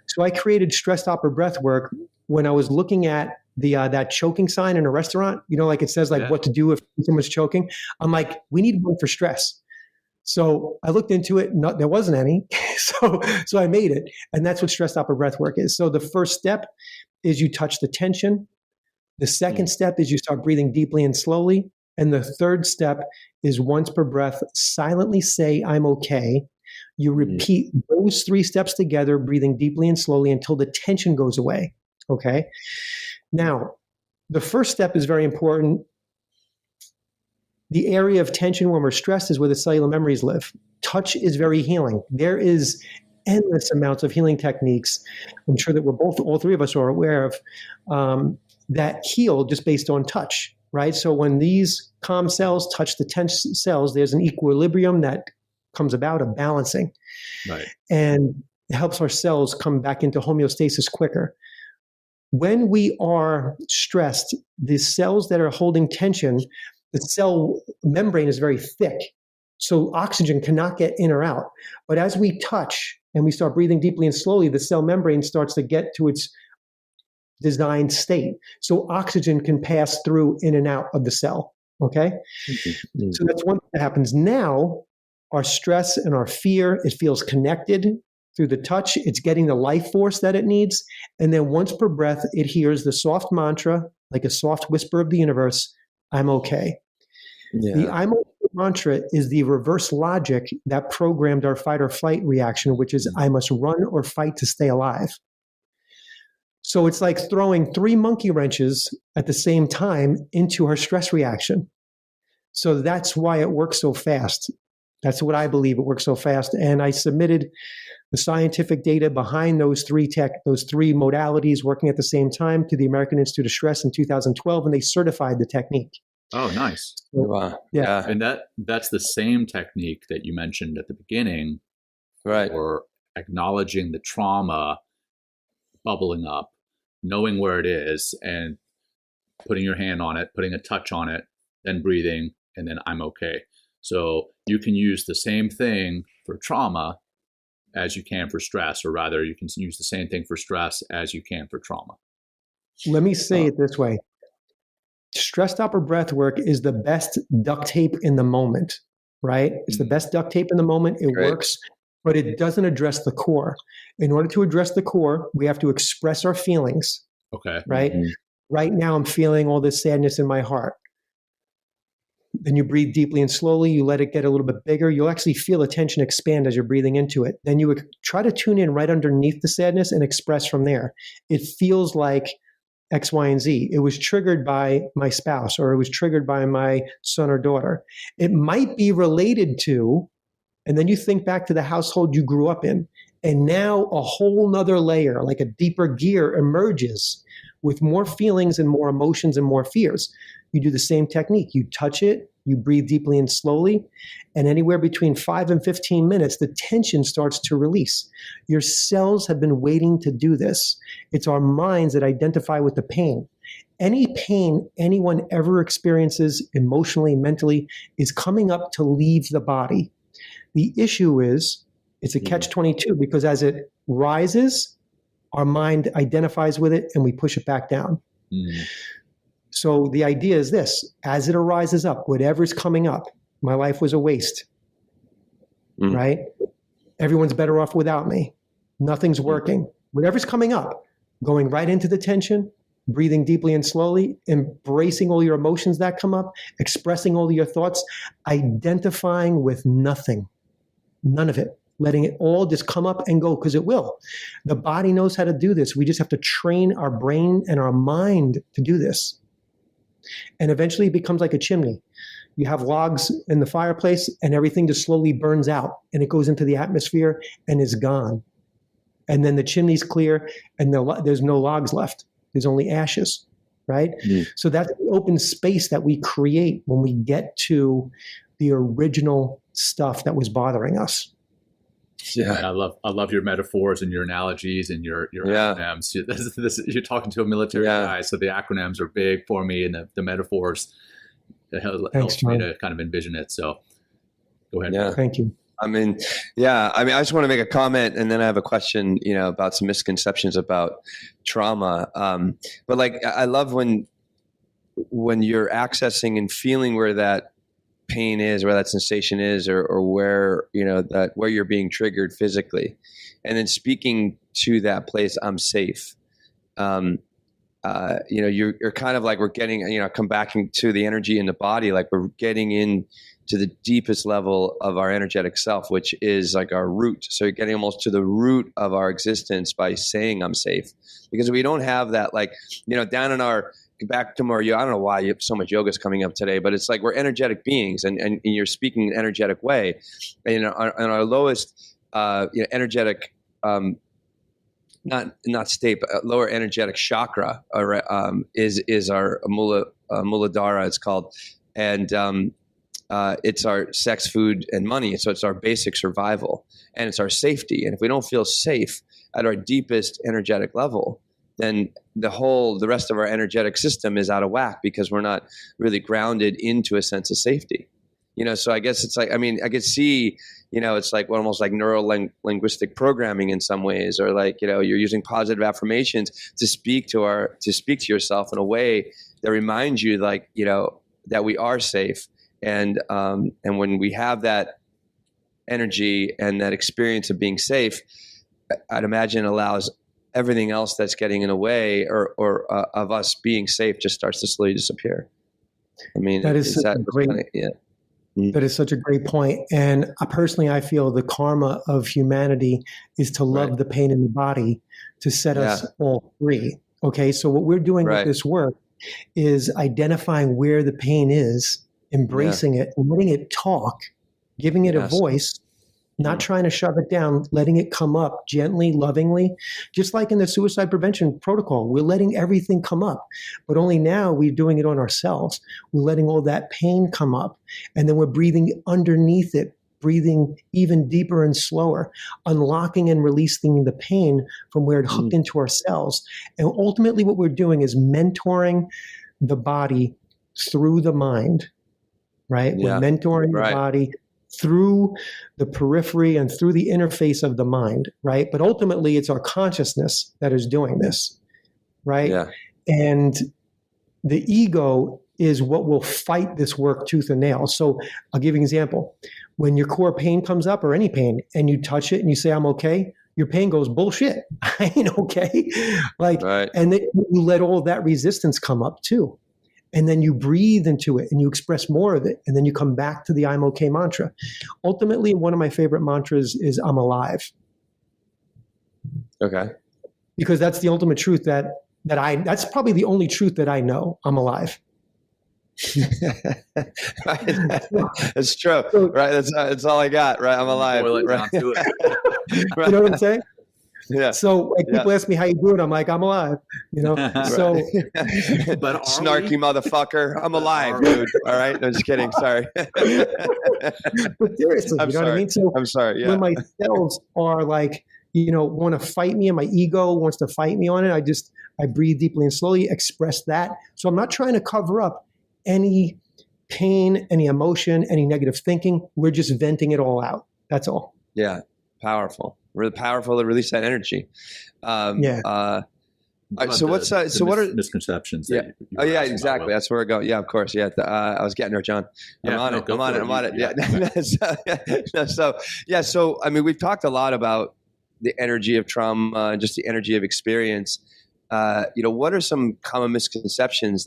So I created Stressed Upper Breathwork when I was looking at that choking sign in a restaurant, like it says what to do if someone's choking. I'm like, we need one for stress. So I looked into it. No, there wasn't any. So I made it. And that's what Stressed Upper Breathwork is. So the first step is you touch the tension. The second step is you start breathing deeply and slowly. And the third step is once per breath, silently say, I'm okay. You repeat those 3 steps together, breathing deeply and slowly until the tension goes away. Okay. Now, the first step is very important. The area of tension when we're stressed is where the cellular memories live. Touch is very healing. There is endless amounts of healing techniques. I'm sure that all 3 of us are aware of that heal just based on touch, right? So when these calm cells touch the tense cells, there's an equilibrium that comes about, a balancing. Right. And it helps our cells come back into homeostasis quicker. When we are stressed, the cells that are holding tension, the cell membrane is very thick. So oxygen cannot get in or out. But as we touch, and we start breathing deeply and slowly, the cell membrane starts to get to its designed state. So oxygen can pass through in and out of the cell. Okay. Mm-hmm. So that's one thing that happens. Now, our stress and our fear, it feels connected through the touch. It's getting the life force that it needs. And then once per breath, it hears the soft mantra, like a soft whisper of the universe, I'm okay. Yeah. The I'm okay mantra is the reverse logic that programmed our fight or flight reaction, which is I must run or fight to stay alive. So it's like throwing 3 monkey wrenches at the same time into our stress reaction. So that's why it works so fast. That's what I believe, it works so fast. And I submitted the scientific data behind those three modalities working at the same time to the American Institute of Stress in 2012, and they certified the technique. Oh, nice. Wow. Yeah. And that's the same technique that you mentioned at the beginning, right? For acknowledging the trauma bubbling up, knowing where it is, and putting your hand on it, putting a touch on it, then breathing, and then I'm okay. So you can use the same thing for trauma as you can for stress, or rather you can use the same thing for stress as you can for trauma. Let me say it this way. Stressed Upper Breathwork is the best duct tape in the moment, right? It's the best duct tape in the moment. It works, but it doesn't address the core. In order to address the core, we have to express our feelings. Okay. Right? Mm-hmm. Right now, I'm feeling all this sadness in my heart. Then you breathe deeply and slowly. You let it get a little bit bigger. You'll actually feel the tension expand as you're breathing into it. Then you would try to tune in right underneath the sadness and express from there. It feels like X, Y, and Z. It was triggered by my spouse, or it was triggered by my son or daughter. It might be related to, and then you think back to the household you grew up in, and now a whole nother layer, like a deeper gear, emerges with more feelings and more emotions and more fears. You do the same technique. You touch it, you breathe deeply and slowly, and anywhere between 5 and 15 minutes, the tension starts to release. Your cells have been waiting to do this. It's our minds that identify with the pain. Any pain anyone ever experiences emotionally, mentally, is coming up to leave the body. The issue is, it's a catch-22, because as it rises, our mind identifies with it and we push it back down. Mm. So the idea is this: as it arises up, whatever's coming up, my life was a waste, right? Everyone's better off without me. Nothing's working. Whatever's coming up, going right into the tension, breathing deeply and slowly, embracing all your emotions that come up, expressing all of your thoughts, identifying with nothing, none of it. Letting it all just come up and go, because it will. The body knows how to do this. We just have to train our brain and our mind to do this. And eventually it becomes like a chimney. You have logs in the fireplace and everything just slowly burns out and it goes into the atmosphere and is gone. And then the chimney's clear and there's no logs left. There's only ashes, right? Mm. So that's the open space that we create when we get to the original stuff that was bothering us. Yeah, I love your metaphors and your analogies and your acronyms. You're talking to a military guy, so the acronyms are big for me, and the metaphors helps me to kind of envision it. So go ahead. Yeah, thank you. I just want to make a comment, and then I have a question, about some misconceptions about trauma. But like, I love when you're accessing and feeling where that pain is, where that sensation is, or where where you're being triggered physically, and then speaking to that place, I'm safe. You're kind of like, we're getting, come back into the energy in the body, like we're getting in to the deepest level of our energetic self, which is like our root. So you're getting almost to the root of our existence by saying I'm safe, because we don't have that, like, down in our, back to more, I don't know why you have so much yoga is coming up today, but it's like we're energetic beings, and you're speaking in an energetic way. And our lowest energetic, not state, but lower energetic chakra is our Muladhara, it's called, and it's our sex, food, and money. So it's our basic survival, and it's our safety. And if we don't feel safe at our deepest energetic level, then the rest of our energetic system is out of whack, because we're not really grounded into a sense of safety. So I guess it's like, I could see it's like almost like linguistic programming in some ways, or like, you're using positive affirmations to speak to yourself in a way that reminds you, like, that we are safe. And when we have that energy and that experience of being safe, I'd imagine allows everything else that's getting in the way or of us being safe just starts to slowly disappear. I mean, that is such a great point. And personally, I feel the karma of humanity is to love the pain in the body, to set us all free. Okay. So what we're doing with this work is identifying where the pain is, embracing it, letting it talk, giving it a voice, not trying to shove it down, letting it come up gently, lovingly, just like in the suicide prevention protocol. We're letting everything come up, but only now we're doing it on ourselves. We're letting all that pain come up, and then we're breathing underneath it, breathing even deeper and slower, unlocking and releasing the pain from where it hooked into our cells. And ultimately what we're doing is mentoring the body through the mind, right? We're mentoring the body through the periphery and through the interface of the mind, right? But ultimately, it's our consciousness that is doing this, right? Yeah. And the ego is what will fight this work tooth and nail. So I'll give you an example. When your core pain comes up, or any pain, and you touch it and you say, I'm okay, your pain goes, bullshit, I ain't okay. And then you let all that resistance come up too. And then you breathe into it and you express more of it. And then you come back to the I'm okay mantra. Ultimately, one of my favorite mantras is I'm alive. Okay. Because that's the ultimate truth that's probably the only truth that I know. I'm alive. It's true. Right. That's all I got. Right. I'm alive. Right. You know what I'm saying? Yeah. So people ask me how you do it. I'm like, I'm alive. So, but snarky motherfucker, I'm alive, dude. All right. No, just kidding. Sorry. But seriously, what I mean? So I'm sorry. Yeah. When my cells are like, want to fight me, and my ego wants to fight me on it, I breathe deeply and slowly, express that. So I'm not trying to cover up any pain, any emotion, any negative thinking. We're just venting it all out. That's all. Yeah. Powerful. Really powerful to release that energy. So what are misconceptions? Exactly. That's where we're going. Yeah, of course. Yeah, I was getting there, John. I'm on it. Yeah. So I mean, we've talked a lot about the energy of trauma and just the energy of experience. What are some common misconceptions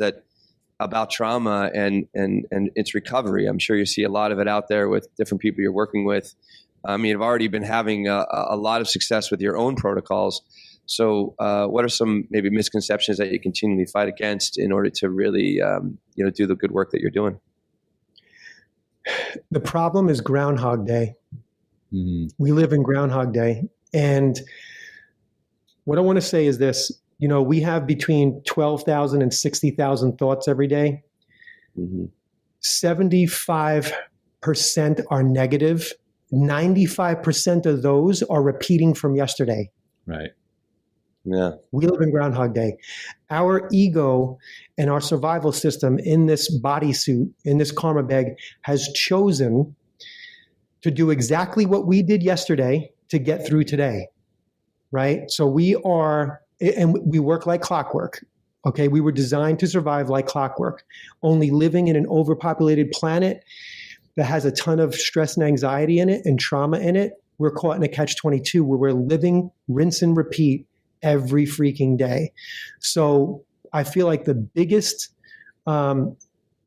about trauma and its recovery? I'm sure you see a lot of it out there with different people you're working with. I mean, you've already been having a lot of success with your own protocols. So what are some maybe misconceptions that you continually fight against in order to really, do the good work that you're doing? The problem is Groundhog Day. Mm-hmm. We live in Groundhog Day. And what I want to say is this, we have between 12,000 and 60,000 thoughts every day. Mm-hmm. 75% are negative. 95% of those are repeating from yesterday. Right. Yeah. We live in Groundhog Day. Our ego and our survival system in this bodysuit, in this karma bag, has chosen to do exactly what we did yesterday to get through today. Right? So we work like clockwork. Okay. We were designed to survive like clockwork, only living in an overpopulated planet that has a ton of stress and anxiety in it and trauma in it. We're caught in a catch-22 where we're living, rinse and repeat every freaking day. So I feel like the biggest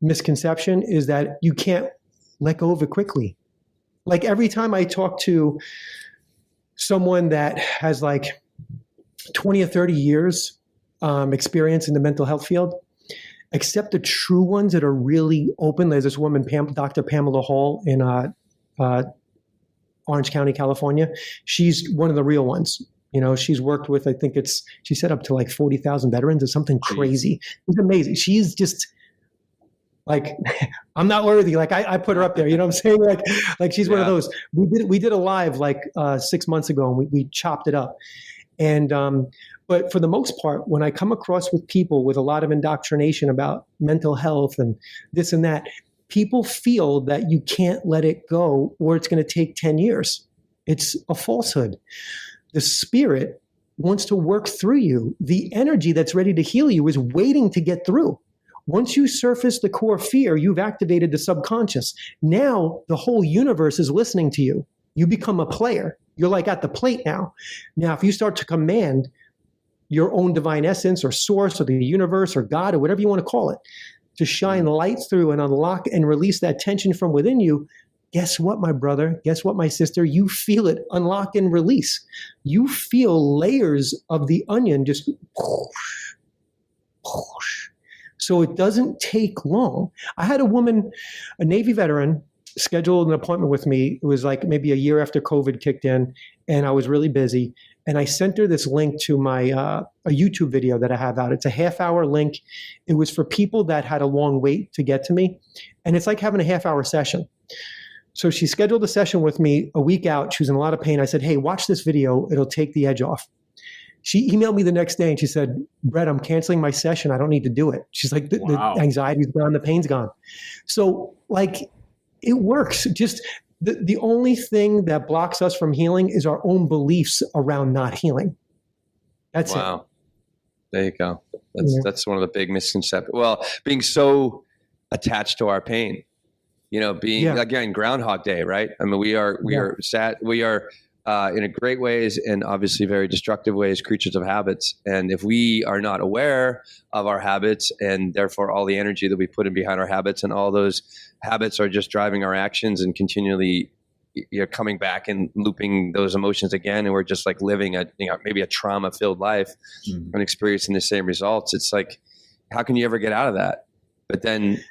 misconception is that you can't let go of it quickly. Like every time I talk to someone that has like 20 or 30 years experience in the mental health field, except the true ones that are really open. There's this woman, Dr. Pamela Hall in Orange County, California. She's one of the real ones. She's worked with, she set up to like 40,000 veterans or something crazy. It's amazing. She's just like, I'm not worthy. Like I put her up there, you know what I'm saying? Like she's one of those. We did a live like 6 months ago, and we chopped it up. And, but for the most part, when I come across with people with a lot of indoctrination about mental health and this and that, people feel that you can't let it go or it's going to take 10 years. It's a falsehood. The spirit wants to work through you. The energy that's ready to heal you is waiting to get through. Once you surface the core fear, you've activated the subconscious. Now the whole universe is listening to you. You become a player. You're like at the plate now. Now, if you start to command your own divine essence or source or the universe or God or whatever you want to call it, to shine light through and unlock and release that tension from within you, guess what, my brother? Guess what, my sister? You feel it unlock and release. You feel layers of the onion just whoosh, whoosh. So it doesn't take long. I had a woman, a Navy veteran, scheduled an appointment with me. It was like maybe a year after COVID kicked in, and I was really busy. And I sent her this link to my a YouTube video that I have out. It's a half-hour link. It was for people that had a long wait to get to me. And it's like having a half-hour session. So she scheduled a session with me a week out. She was in a lot of pain. I said, hey, watch this video. It'll take the edge off. She emailed me the next day and she said, Brett, I'm canceling my session. I don't need to do it. She's like, the anxiety's gone, the pain's gone. So like, it works. Just the only thing that blocks us from healing is our own beliefs around not healing. That's it. Wow. There you go. That's one of the big misconceptions. Well, being so attached to our pain, being again, Groundhog Day, right? I mean, we are sad. We are in a great ways and obviously very destructive ways, creatures of habits. And if we are not aware of our habits and therefore all the energy that we put in behind our habits, and all those habits are just driving our actions and continually you're coming back and looping those emotions again, and we're just like living maybe a trauma-filled life and experiencing the same results. It's like, how can you ever get out of that? But then,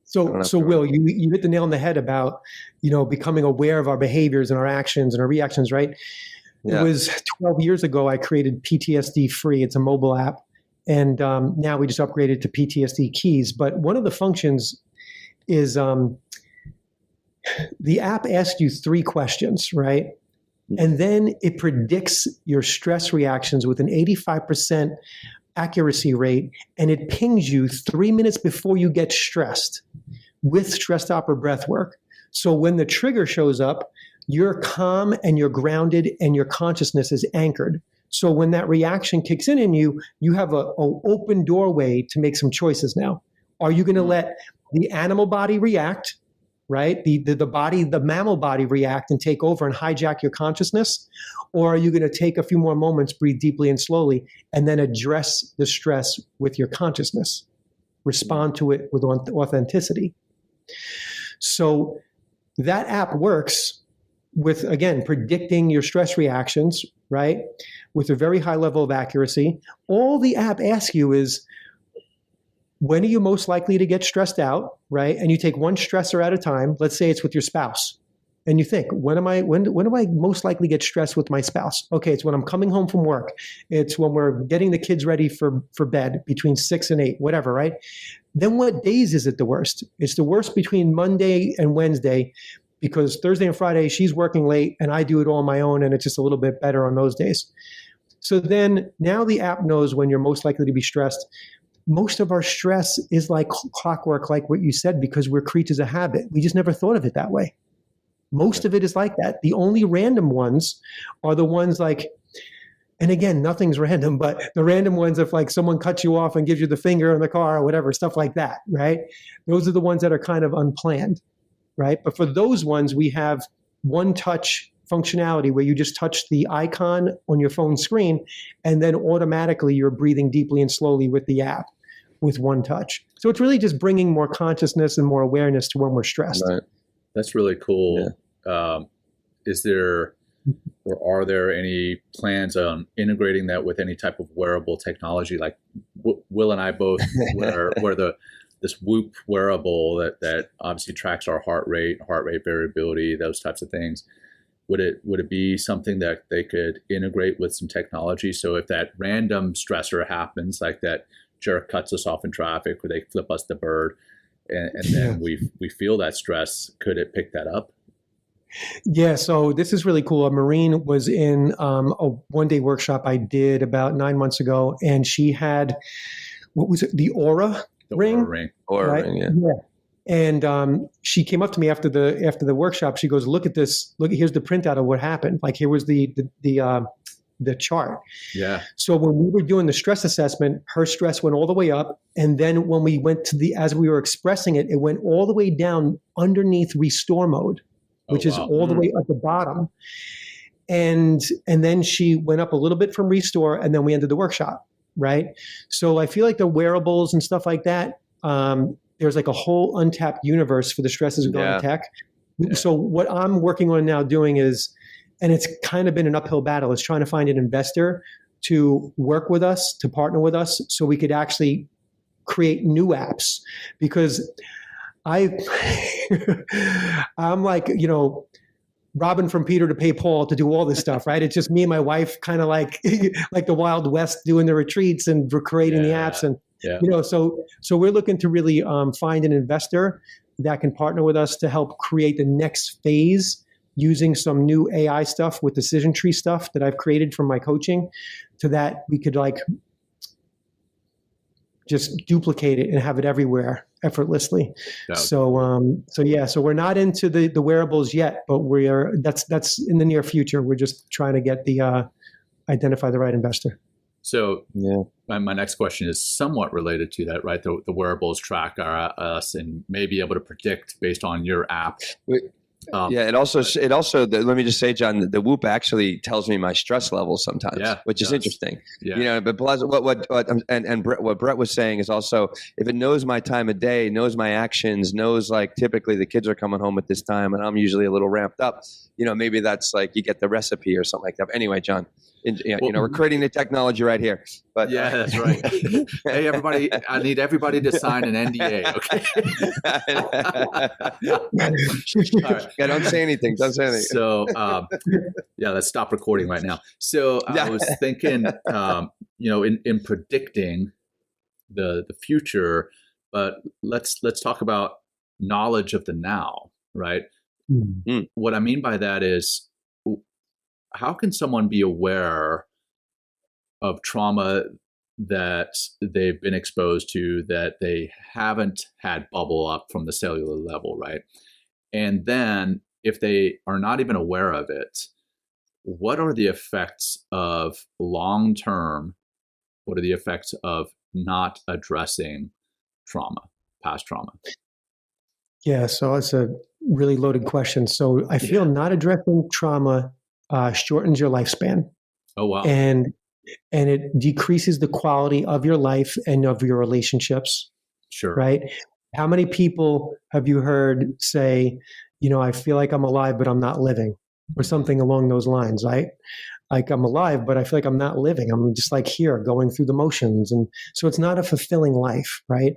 So Will, you hit the nail on the head about, becoming aware of our behaviors and our actions and our reactions, right? Yeah. It was 12 years ago, I created PTSD Free. It's a mobile app. And now we just upgraded to PTSD Keys. But one of the functions is the app asks you 3 questions, right? And then it predicts your stress reactions with an 85% accuracy rate, and it pings you 3 minutes before you get stressed with Stressed Upper Breathwork. So when the trigger shows up, you're calm and you're grounded and your consciousness is anchored. So when that reaction kicks in you, you have an open doorway to make some choices now. Are you going to let the animal body react, right? The body, the mammal body react and take over and hijack your consciousness? Or are you going to take a few more moments, breathe deeply and slowly, and then address the stress with your consciousness? Respond to it with authenticity. So that app works with, again, predicting your stress reactions, right? With a very high level of accuracy. All the app asks you is, when are you most likely to get stressed out, right? And you take one stressor at a time. Let's say it's with your spouse. And you think, when do I most likely get stressed with my spouse? Okay, it's when I'm coming home from work. It's when we're getting the kids ready for bed between 6 and 8, whatever, right? Then what days is it the worst? It's the worst between Monday and Wednesday, because Thursday and Friday, she's working late and I do it all on my own, and it's just a little bit better on those days. So then now the app knows when you're most likely to be stressed. Most of our stress is like clockwork, like what you said, because we're creatures of habit. We just never thought of it that way. Most of it is like that. The only random ones are the ones like, and again, nothing's random, but the random ones, if like someone cuts you off and gives you the finger in the car or whatever, stuff like that, right? Those are the ones that are kind of unplanned, right? But for those ones, we have one touch functionality where you just touch the icon on your phone screen and then automatically you're breathing deeply and slowly with the app with one touch. So it's really just bringing more consciousness and more awareness to when we're stressed. Right. That's really cool. Yeah. Is there, or are there any plans on integrating that with any type of wearable technology? Like Will and I both wear this Whoop wearable that obviously tracks our heart rate variability, those types of things. Would it be something that they could integrate with some technology? So if that random stressor happens, like that jerk cuts us off in traffic, or they flip us the bird, and then we feel that stress, could it pick that up? Yeah, so this is really cool. A Marine was in a one-day workshop I did about 9 months ago, and she had, what was it, the Aura. ring. Aura ring, yeah. And she came up to me after the workshop. She goes, "Look at this. Look, here's the printout of what happened. Like here was the chart." Yeah. So when we were doing the stress assessment, her stress went all the way up, and then when we went to as we were expressing it, it went all the way down underneath restore mode, which is all the way at the bottom. And then she went up a little bit from restore, and then we ended the workshop. Right. So I feel like the wearables and stuff like that. There's like a whole untapped universe for the stresses of going to tech. Yeah. So what I'm working on now doing is, and it's kind of been an uphill battle, is trying to find an investor to work with us, to partner with us, so we could actually create new apps. Because I'm like, robbing from Peter to pay Paul to do all this stuff, right? It's just me and my wife, kind of like like the Wild West, doing the retreats and creating the apps, and so we're looking to really find an investor that can partner with us to help create the next phase using some new AI stuff with decision tree stuff that I've created from my coaching, to that we could like just duplicate it and have it everywhere effortlessly. So we're not into the wearables yet, but that's in the near future. We're just trying to get identify the right investor. So my next question is somewhat related to that, right? The wearables track us and may be able to predict based on your app. It also let me just say, John, the Whoop actually tells me my stress levels sometimes, which is interesting. But plus what Brett was saying is also, if it knows my time of day, knows my actions, knows like typically the kids are coming home at this time and I'm usually a little ramped up, maybe that's like you get the recipe or something like that. But anyway, John, we're creating the technology right here. But that's right. Hey, everybody, I need everybody to sign an NDA. Okay. All right. Yeah, don't say anything. So, let's stop recording right now. So I was thinking, in predicting the future, but let's talk about knowledge of the now, right? Mm-hmm. What I mean by that is, how can someone be aware of trauma that they've been exposed to that they haven't had bubble up from the cellular level, right? And then if they are not even aware of it, what are the effects of long-term? What are the effects of not addressing trauma, past trauma? Yeah, so it's a really loaded question. So I feel not addressing trauma shortens your lifespan. Oh, wow. And it decreases the quality of your life and of your relationships. Sure. Right? How many people have you heard say, I feel like I'm alive, but I'm not living, or something along those lines, right? Like I'm alive, but I feel like I'm not living. I'm just like here going through the motions. And so it's not a fulfilling life, right?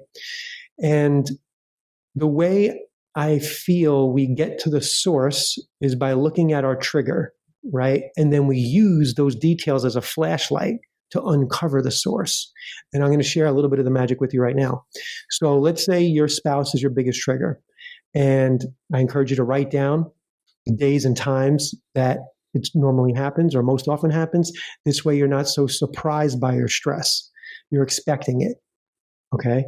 And the way I feel we get to the source is by looking at our trigger, right? And then we use those details as a flashlight to uncover the source. And I'm going to share a little bit of the magic with you right now. So let's say your spouse is your biggest trigger. And I encourage you to write down the days and times that it normally happens or most often happens. This way you're not so surprised by your stress. You're expecting it. Okay?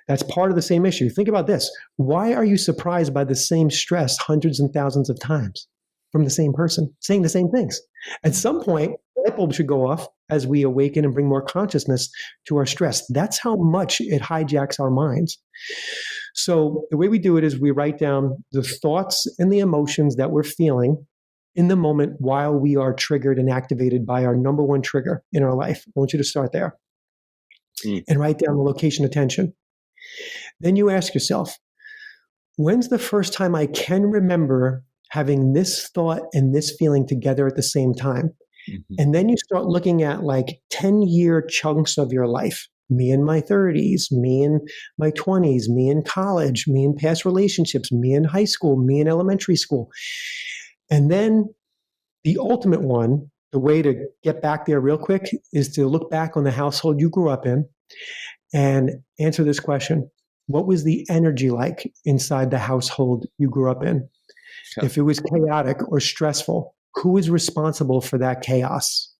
That's part of the same issue. Think about this. Why are you surprised by the same stress hundreds and thousands of times from the same person saying the same things? At some point, the light bulb should go off as we awaken and bring more consciousness to our stress. That's how much it hijacks our minds. So the way we do it is we write down the thoughts and the emotions that we're feeling in the moment while we are triggered and activated by our number one trigger in our life. I want you to start there and write down the location of tension. Then you ask yourself, when's the first time I can remember having this thought and this feeling together at the same time? Mm-hmm. And then you start looking at like 10-year chunks of your life. Me in my 30s, me in my 20s, me in college, me in past relationships, me in high school, me in elementary school. And then the ultimate one, the way to get back there real quick, is to look back on the household you grew up in and answer this question. What was the energy like inside the household you grew up in? Okay. If it was chaotic or stressful, who is responsible for that chaos?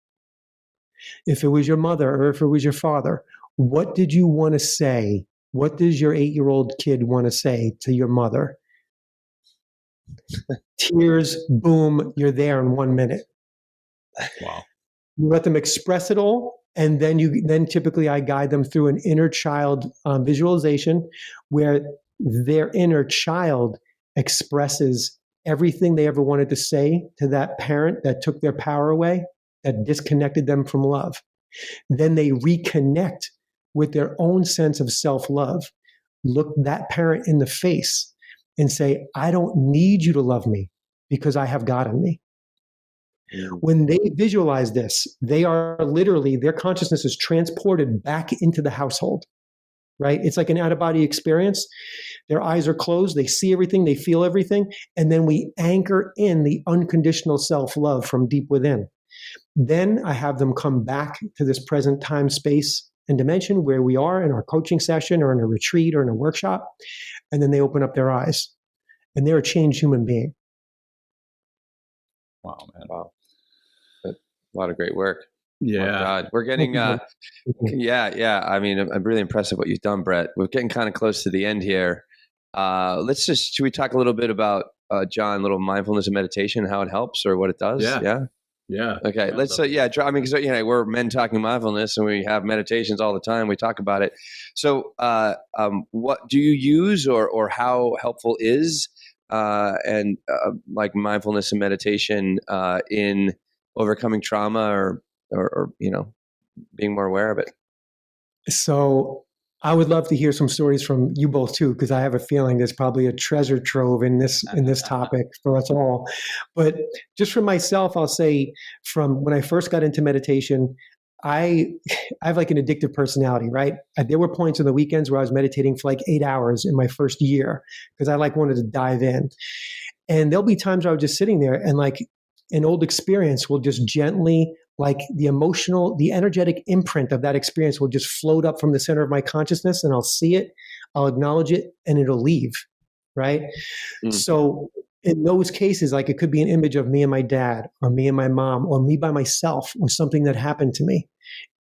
If it was your mother or if it was your father, what did you want to say what does your 8-year-old kid want to say to your mother? Tears, boom, you're there in 1 minute. Wow. You let them express it all, and then typically I guide them through an inner child visualization where their inner child expresses everything they ever wanted to say to that parent that took their power away, that disconnected them from love. Then they reconnect with their own sense of self-love, look that parent in the face and say, I don't need you to love me because I have God in me. When they visualize this, they are literally, their consciousness is transported back into the household, right? It's like an out-of-body experience. Their eyes are closed. They see everything. They feel everything. And then we anchor in the unconditional self-love from deep within. Then I have them come back to this present time, space, and dimension where we are in our coaching session or in a retreat or in a workshop. And then they open up their eyes and they're a changed human being. Wow, man. Wow. A lot of great work. Yeah. Oh, God. We're getting, yeah. I mean, I'm really impressed with what you've done, Brett. We're getting kind of close to the end here. Should we talk a little bit about, John, little mindfulness and meditation, how it helps or what it does? Yeah. Okay. Because we're men talking mindfulness and we have meditations all the time. We talk about it. So, what do you use or how helpful is, like mindfulness and meditation, in overcoming trauma or being more aware of it? So I would love to hear some stories from you both too, because I have a feeling there's probably a treasure trove in this topic for us all. But just for myself, I'll say from when I first got into meditation, I have like an addictive personality, right? There were points on the weekends where I was meditating for like 8 hours in my first year because I like wanted to dive in. And there'll be times where I was just sitting there and like an old experience will just gently, like the emotional, the energetic imprint of that experience will just float up from the center of my consciousness and I'll see it, I'll acknowledge it, and it'll leave, right? Mm-hmm. So in those cases, like it could be an image of me and my dad or me and my mom or me by myself or something that happened to me.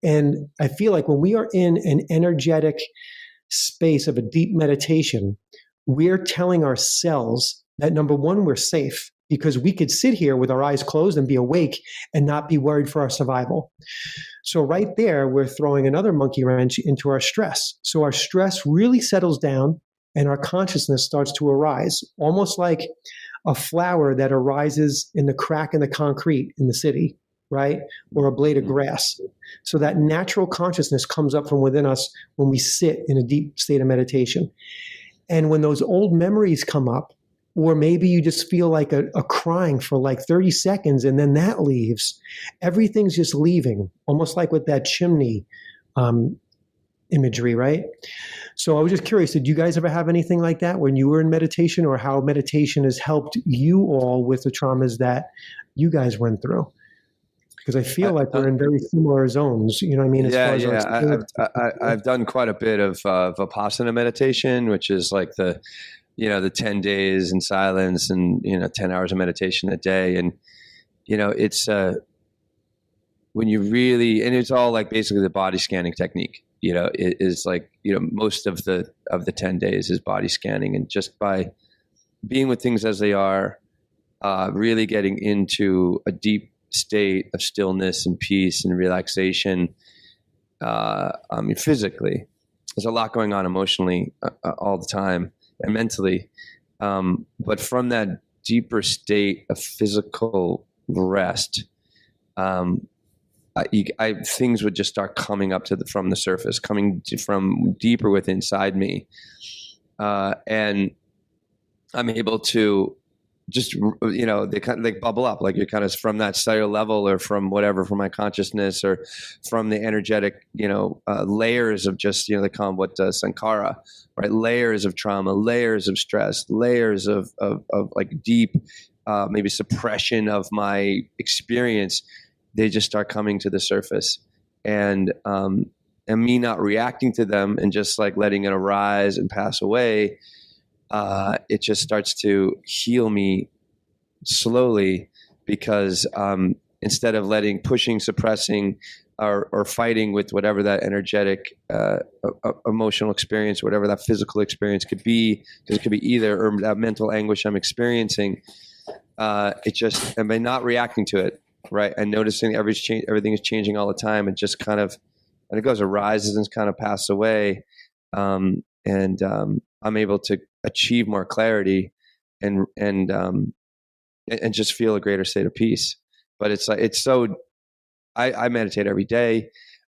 And I feel like when we are in an energetic space of a deep meditation, we're telling ourselves that number one, we're safe because we could sit here with our eyes closed and be awake and not be worried for our survival. So right there, we're throwing another monkey wrench into our stress. So our stress really settles down and our consciousness starts to arise, almost like a flower that arises in the crack in the concrete in the city, right? Or a blade of grass. So that natural consciousness comes up from within us when we sit in a deep state of meditation. And when those old memories come up, or maybe you just feel like a crying for like 30 seconds and then that leaves, everything's just leaving, almost like with that chimney imagery, right? So I was just curious, did you guys ever have anything like that when you were in meditation, or how meditation has helped you all with the traumas that you guys went through? Because I feel like we're in very similar zones, you know what I mean? I've done quite a bit of Vipassana meditation, which is like the 10 days in silence and, 10 hours of meditation a day. And, it's when you really, and it's all like basically the body scanning technique, it is like, most of the 10 days is body scanning. And just by being with things as they are, really getting into a deep state of stillness and peace and relaxation. Physically, there's a lot going on emotionally all the time and mentally. But from that deeper state of physical rest, things would just start coming up from the surface, from deeper within inside me. And I'm able to just, they kind of like bubble up, like you're kind of from that cellular level or from whatever, from my consciousness or from the energetic, layers of just, they call them what Sankara, right? Layers of trauma, layers of stress, layers of like deep, maybe suppression of my experience. They just start coming to the surface, and me not reacting to them and just like letting it arise and pass away. It just starts to heal me slowly because instead of pushing, suppressing, or fighting with whatever that energetic, emotional experience, whatever that physical experience could be, because it could be either, or that mental anguish I'm experiencing. Am I not reacting to it, right? And noticing everything is changing all the time, and just kind of, and it goes, arises and kind of passes away. I'm able to achieve more clarity and just feel a greater state of peace. But I meditate every day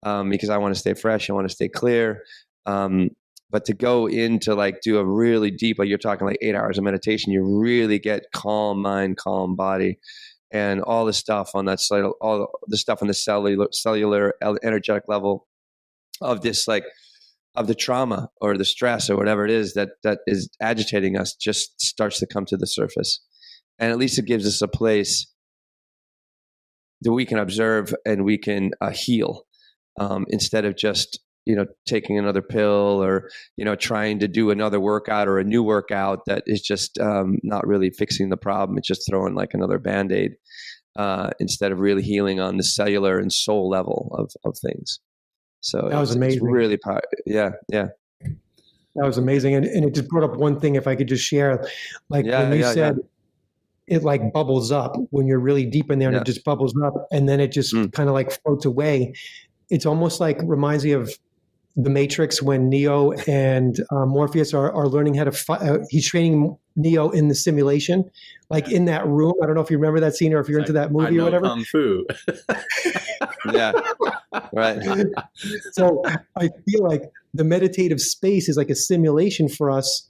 because I want to stay fresh. I want to stay clear. But to go into do a really deep, like you're talking 8 hours of meditation, you really get calm mind, calm body, and all the stuff on that side, all the stuff on the cellular energetic level of this, of the trauma or the stress or whatever it is that is agitating us, just starts to come to the surface. And at least it gives us a place that we can observe and we can heal, instead of just, taking another pill or, trying to do another workout or a new workout that is just not really fixing the problem. It's just throwing another Band-Aid, instead of really healing on the cellular and soul level of things. So that was amazing. It's really, yeah. That was amazing. And it just brought up one thing, if I could just share, when you said it bubbles up when you're really deep in there, and it just bubbles up and then it just kind of floats away. It's almost reminds me of the Matrix when Neo and Morpheus are learning how to fight. He's training Neo in the simulation, in that room. I don't know if you remember that scene or if you're into that movie or whatever. Kung Fu. Yeah, right. So I feel like the meditative space is like a simulation for us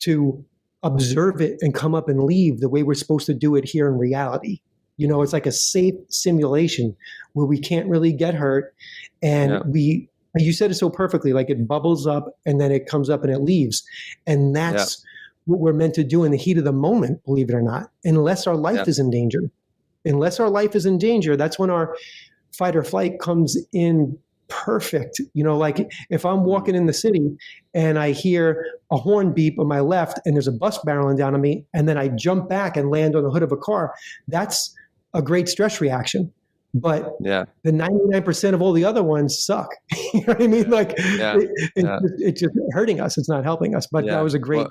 to observe it and come up and leave the way we're supposed to do it here in reality. It's like a safe simulation where we can't really get hurt. And you said it so perfectly, it bubbles up and then it comes up and it leaves. And that's what we're meant to do in the heat of the moment, believe it or not, unless our life is in danger. Unless our life is in danger, that's when our fight or flight comes in perfect. If I'm walking in the city and I hear a horn beep on my left and there's a bus barreling down on me, and then I jump back and land on the hood of a car, that's a great stress reaction. But the 99% of all the other ones suck. You know what I mean? It's just hurting us. It's not helping us. But that was a great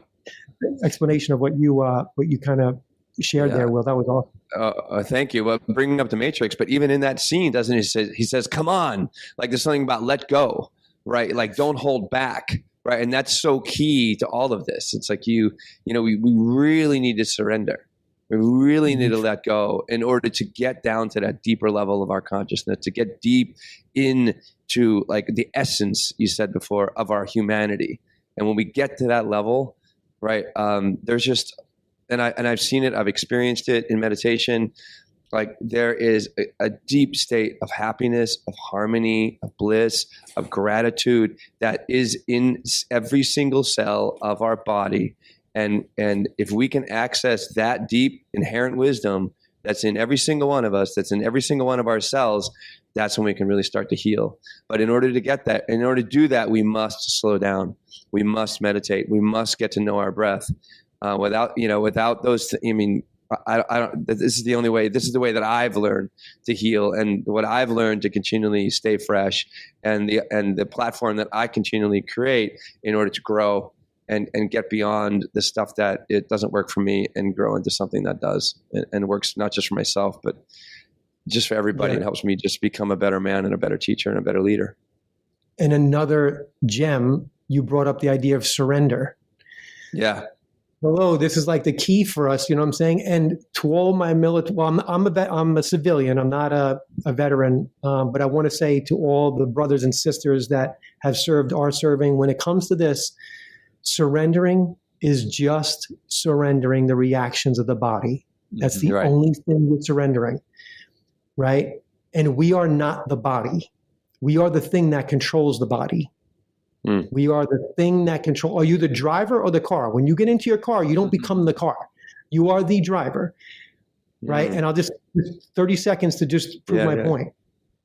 explanation of what you kind of shared there, Will. That was awesome. Thank you. Well, bringing up the Matrix, but even in that scene, doesn't he says, come on, there's something about let go, right? Don't hold back, right? And that's so key to all of this. It's we really need to surrender. We really need to let go in order to get down to that deeper level of our consciousness, to get deep into the essence, you said before, of our humanity. And when we get to that level, right, there's just, and I've seen it, I've experienced it in meditation. There is a deep state of happiness, of harmony, of bliss, of gratitude that is in every single cell of our body. And if we can access that deep inherent wisdom that's in every single one of us, that's in every single one of our cells, that's when we can really start to heal. But in order to get that, in order to do that, we must slow down. We must meditate. We must get to know our breath. Without those, I don't. This is the only way. This is the way that I've learned to heal, and what I've learned to continually stay fresh, and the platform that I continually create in order to grow and get beyond the stuff that it doesn't work for me, and grow into something that does and works not just for myself, but just for everybody. It helps me just become a better man and a better teacher and a better leader. And another gem, you brought up the idea of surrender. Yeah. Hello, this is the key for us, you know what I'm saying? And to all my military, well, I'm a civilian, I'm not a veteran, but I want to say to all the brothers and sisters that have served, are serving, when it comes to this, surrendering is just surrendering the reactions of the body. That's the only thing you're surrendering, right? And we are not the body. We are the thing that controls the body. We are the thing that control. Are you the driver or the car? When you get into your car, you don't become the car. You are the driver, right? And I'll just 30 seconds to just prove my point.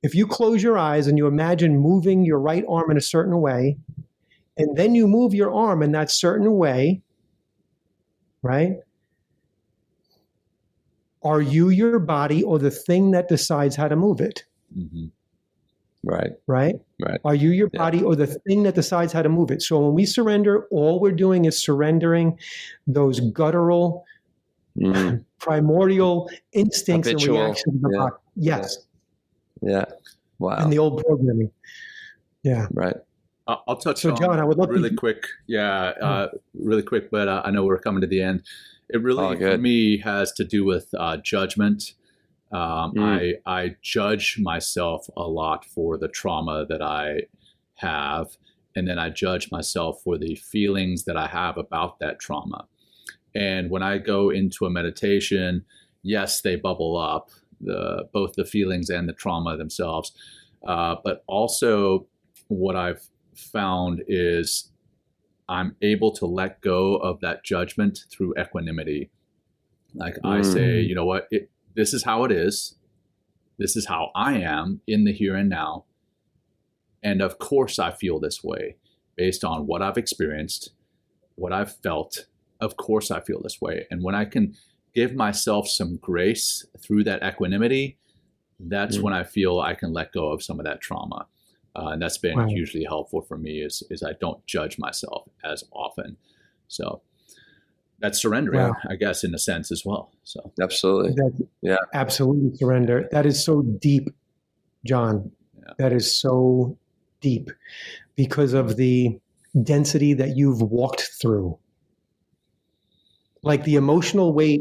If you close your eyes and you imagine moving your right arm in a certain way, and then you move your arm in that certain way, right? Are you your body or the thing that decides how to move it? Right? Are you your body or the thing that decides how to move it? So when we surrender, all we're doing is surrendering those guttural, primordial instincts Habitual. and reactions of the body. Yes. Yeah. Wow. And the old programming. Yeah. Right. I'll touch so on John, I would love really quick. Yeah, really quick, but I know we're coming to the end. It really, for me, has to do with judgment. I judge myself a lot for the trauma that I have, and then I judge myself for the feelings that I have about that trauma. And when I go into a meditation, yes, they bubble up, both the feelings and the trauma themselves. But also what I've found is I'm able to let go of that judgment through equanimity. Like I say, you know what, this is how it is. This is how I am in the here and now. And of course I feel this way based on what I've experienced, what I've felt. Of course I feel this way. And when I can give myself some grace through that equanimity, that's when I feel I can let go of some of that trauma. And that's been hugely helpful for me is I don't judge myself as often. So that's surrendering, I guess, in a sense as well. So absolutely. Absolutely surrender. That is so deep, John. Yeah. That is so deep because of the density that you've walked through. Like the emotional weight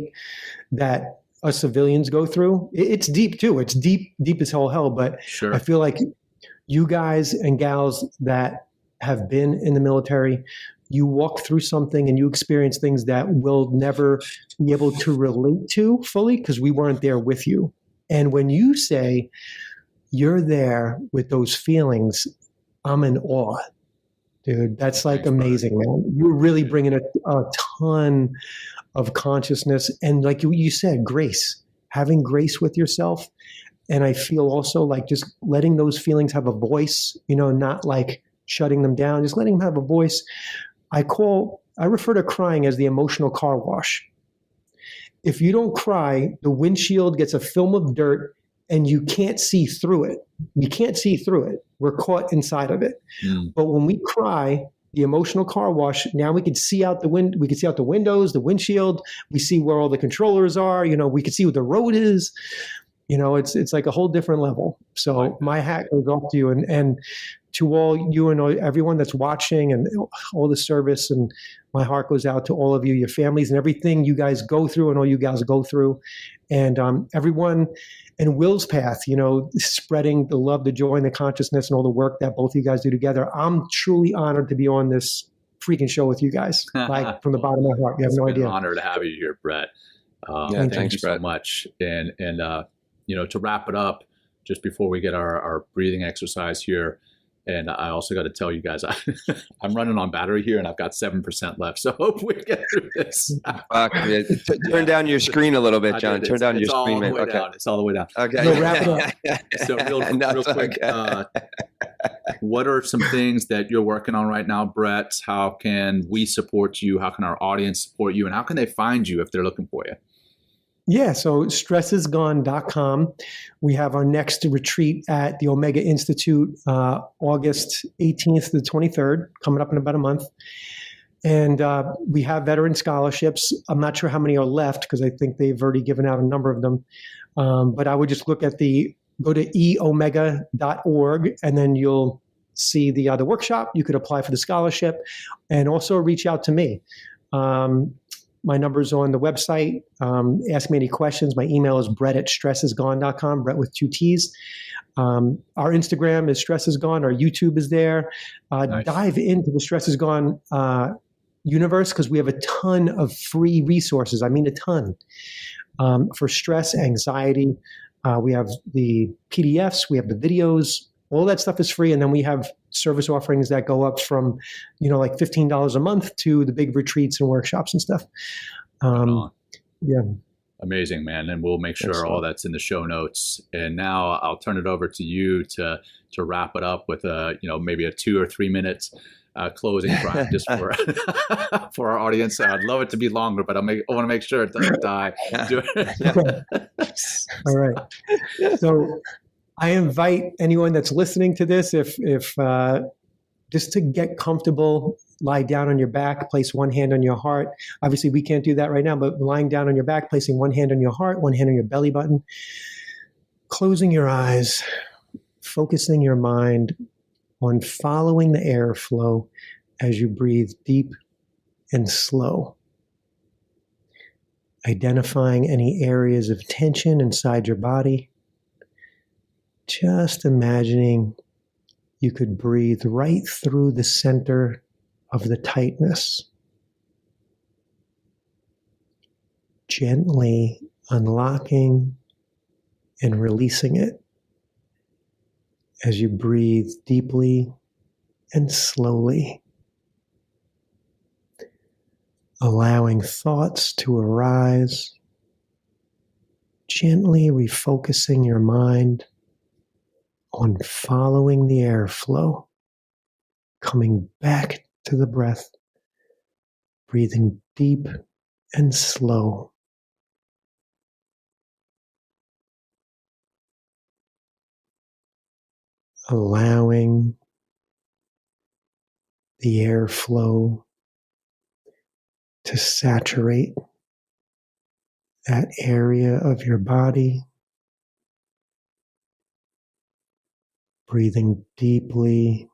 that us civilians go through, it's deep too. It's deep as hell. But I feel like you guys and gals that have been in the military, you walk through something and you experience things that we'll never be able to relate to fully because we weren't there with you. And when you say you're there with those feelings, I'm in awe. Dude, that's like amazing, man. You're really bringing a ton of consciousness. And like you said, grace, having grace with yourself. And I feel also like just letting those feelings have a voice, not like shutting them down, just letting them have a voice. I refer to crying as the emotional car wash. If you don't cry, the windshield gets a film of dirt and you can't see through it. We can't see through it. We're caught inside of it. But when we cry, the emotional car wash, now we can see out the we can see out the windows, the windshield. We see where all the controllers are. We can see what the road is. It's like a whole different level. So my hat goes off to you and to all you and everyone that's watching and all the service. And my heart goes out to all of you, your families, and everything you guys go through and all you guys go through. And everyone in Will's path, spreading the love, the joy, and the consciousness and all the work that both of you guys do together. I'm truly honored to be on this freaking show with you guys, like from the bottom of my heart. You have no idea. It's an honor to have you here, Brett. Thank you so much. And to wrap it up, just before we get our breathing exercise here, and I also got to tell you guys, I'm running on battery here, and I've got 7% left. So hope we get through this. Turn down your screen a little bit, John. Turn down your screen, man. Okay. It's all the way down. Okay. No, wrap it up. So real quick, what are some things that you're working on right now, Brett? How can we support you? How can our audience support you? And how can they find you if they're looking for you? Yeah, so stressisgone.com. We have our next retreat at the Omega Institute, August 18th to the 23rd, coming up in about a month. And we have veteran scholarships. I'm not sure how many are left because I think they've already given out a number of them. But I would just go to eomega.org, and then you'll see the workshop. You could apply for the scholarship and also reach out to me. My number's on the website. Ask me any questions. My email is brett@stressisgone.com, Brett with 2 T's. Our Instagram is Stress is Gone. Our YouTube is there. Nice. Dive into the Stress is Gone universe because we have a ton of free resources. I mean, a ton for stress, anxiety. We have the PDFs. We have the videos. All that stuff is free. And then we have service offerings that go up from, like $15 a month to the big retreats and workshops and stuff. Yeah. Amazing, man. And we'll make sure all that's in the show notes. And now I'll turn it over to you to wrap it up with maybe a 2 or 3 minutes closing practice for our audience. I'd love it to be longer, but I want to make sure it doesn't die. All right. So I invite anyone that's listening to this, if just to get comfortable, lie down on your back, place one hand on your heart. Obviously, we can't do that right now, but lying down on your back, placing one hand on your heart, one hand on your belly button, closing your eyes, focusing your mind on following the airflow as you breathe deep and slow. Identifying any areas of tension inside your body. Just imagining you could breathe right through the center of the tightness. Gently unlocking and releasing it as you breathe deeply and slowly. Allowing thoughts to arise, gently refocusing your mind on following the airflow, coming back to the breath, breathing deep and slow. Allowing the airflow to saturate that area of your body. Breathing deeply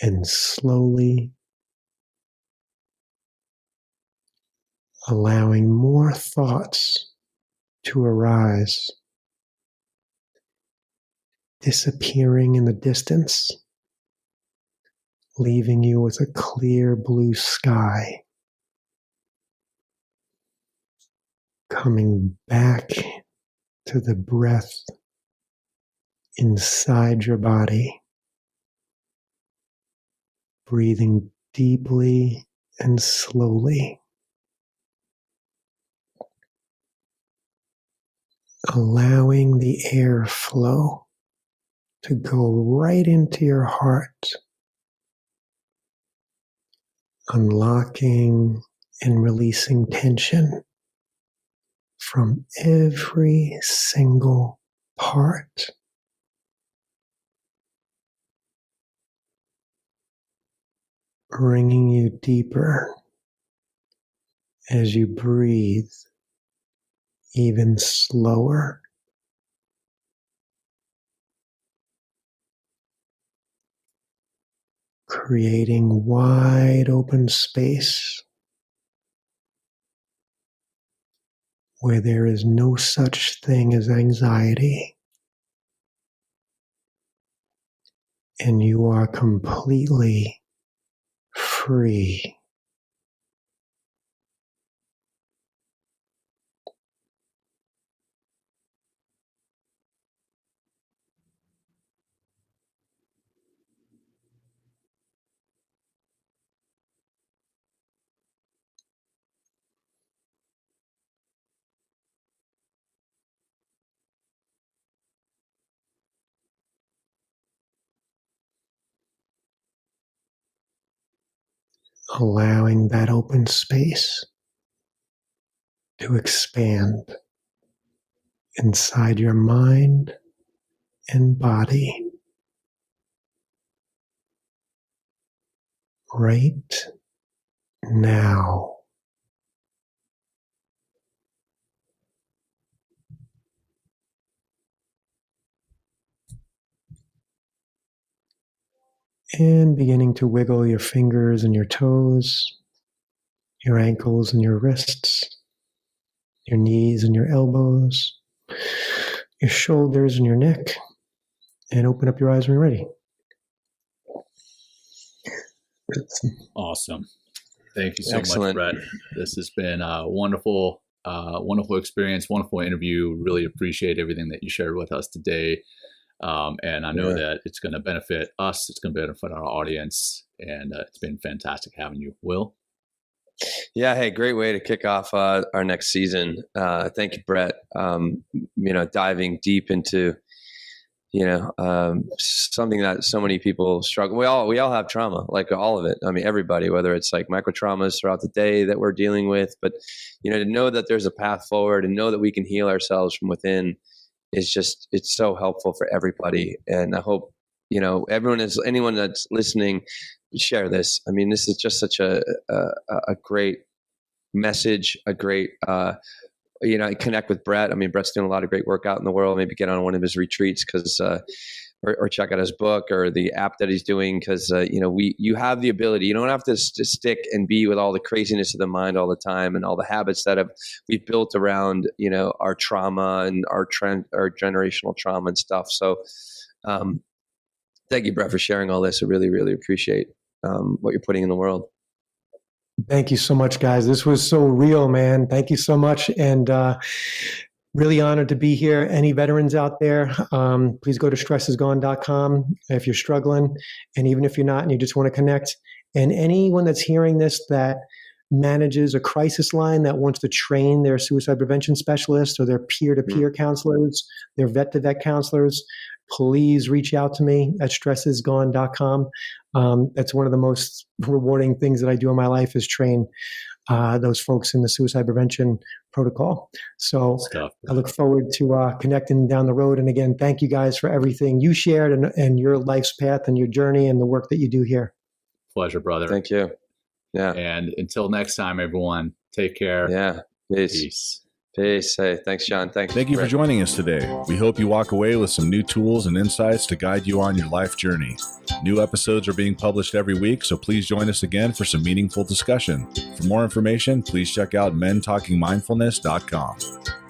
and slowly. Allowing more thoughts to arise. Disappearing in the distance. Leaving you with a clear blue sky. Coming back to the breath inside your body. Breathing deeply and slowly. Allowing the airflow to go right into your heart. Unlocking and releasing tension from every single part. Bringing you deeper as you breathe even slower. Creating wide open space where there is no such thing as anxiety, and you are completely free. Allowing that open space to expand inside your mind and body right now. And beginning to wiggle your fingers and your toes, your ankles and your wrists, your knees and your elbows, your shoulders and your neck, and open up your eyes when you're ready. Awesome. Thank you so much, Brett. This has been a wonderful experience, wonderful interview. Really appreciate everything that you shared with us today. And I know that it's going to benefit us. It's going to benefit our audience. And it's been fantastic having you, Will. Yeah. Hey, great way to kick off our next season. Thank you, Brett. Diving deep into, something that so many people struggle. We all have trauma, like all of it. I mean, everybody, whether it's like micro traumas throughout the day that we're dealing with, but, to know that there's a path forward and know that we can heal ourselves from within it's so helpful for everybody. And I hope, anyone that's listening, share this. I mean, this is just such a great message, a great, connect with Brett. I mean, Brett's doing a lot of great work out in the world. Maybe get on one of his retreats or check out his book or the app that he's doing. Cause you have the ability, you don't have to stick and be with all the craziness of the mind all the time and all the habits that we've built around, our trauma and our generational trauma and stuff. So, thank you, Brett, for sharing all this. I really, really appreciate what you're putting in the world. Thank you so much, guys. This was so real, man. Thank you so much. And really honored to be here. Any veterans out there, please go to stressisgone.com if you're struggling. And even if you're not and you just want to connect. And anyone that's hearing this that manages a crisis line that wants to train their suicide prevention specialists or their peer-to-peer counselors, their vet-to-vet counselors, please reach out to me at stressisgone.com. That's one of the most rewarding things that I do in my life is train those folks in the suicide prevention protocol. So I look forward to connecting down the road. And again, thank you guys for everything you shared and your life's path and your journey and the work that you do here. Pleasure, brother. Thank you. Yeah. And until next time, everyone, take care. Yeah. Peace. Hey, thanks, John. Thank you for joining us today. We hope you walk away with some new tools and insights to guide you on your life journey. New episodes are being published every week, so please join us again for some meaningful discussion. For more information, please check out mentalkingmindfulness.com.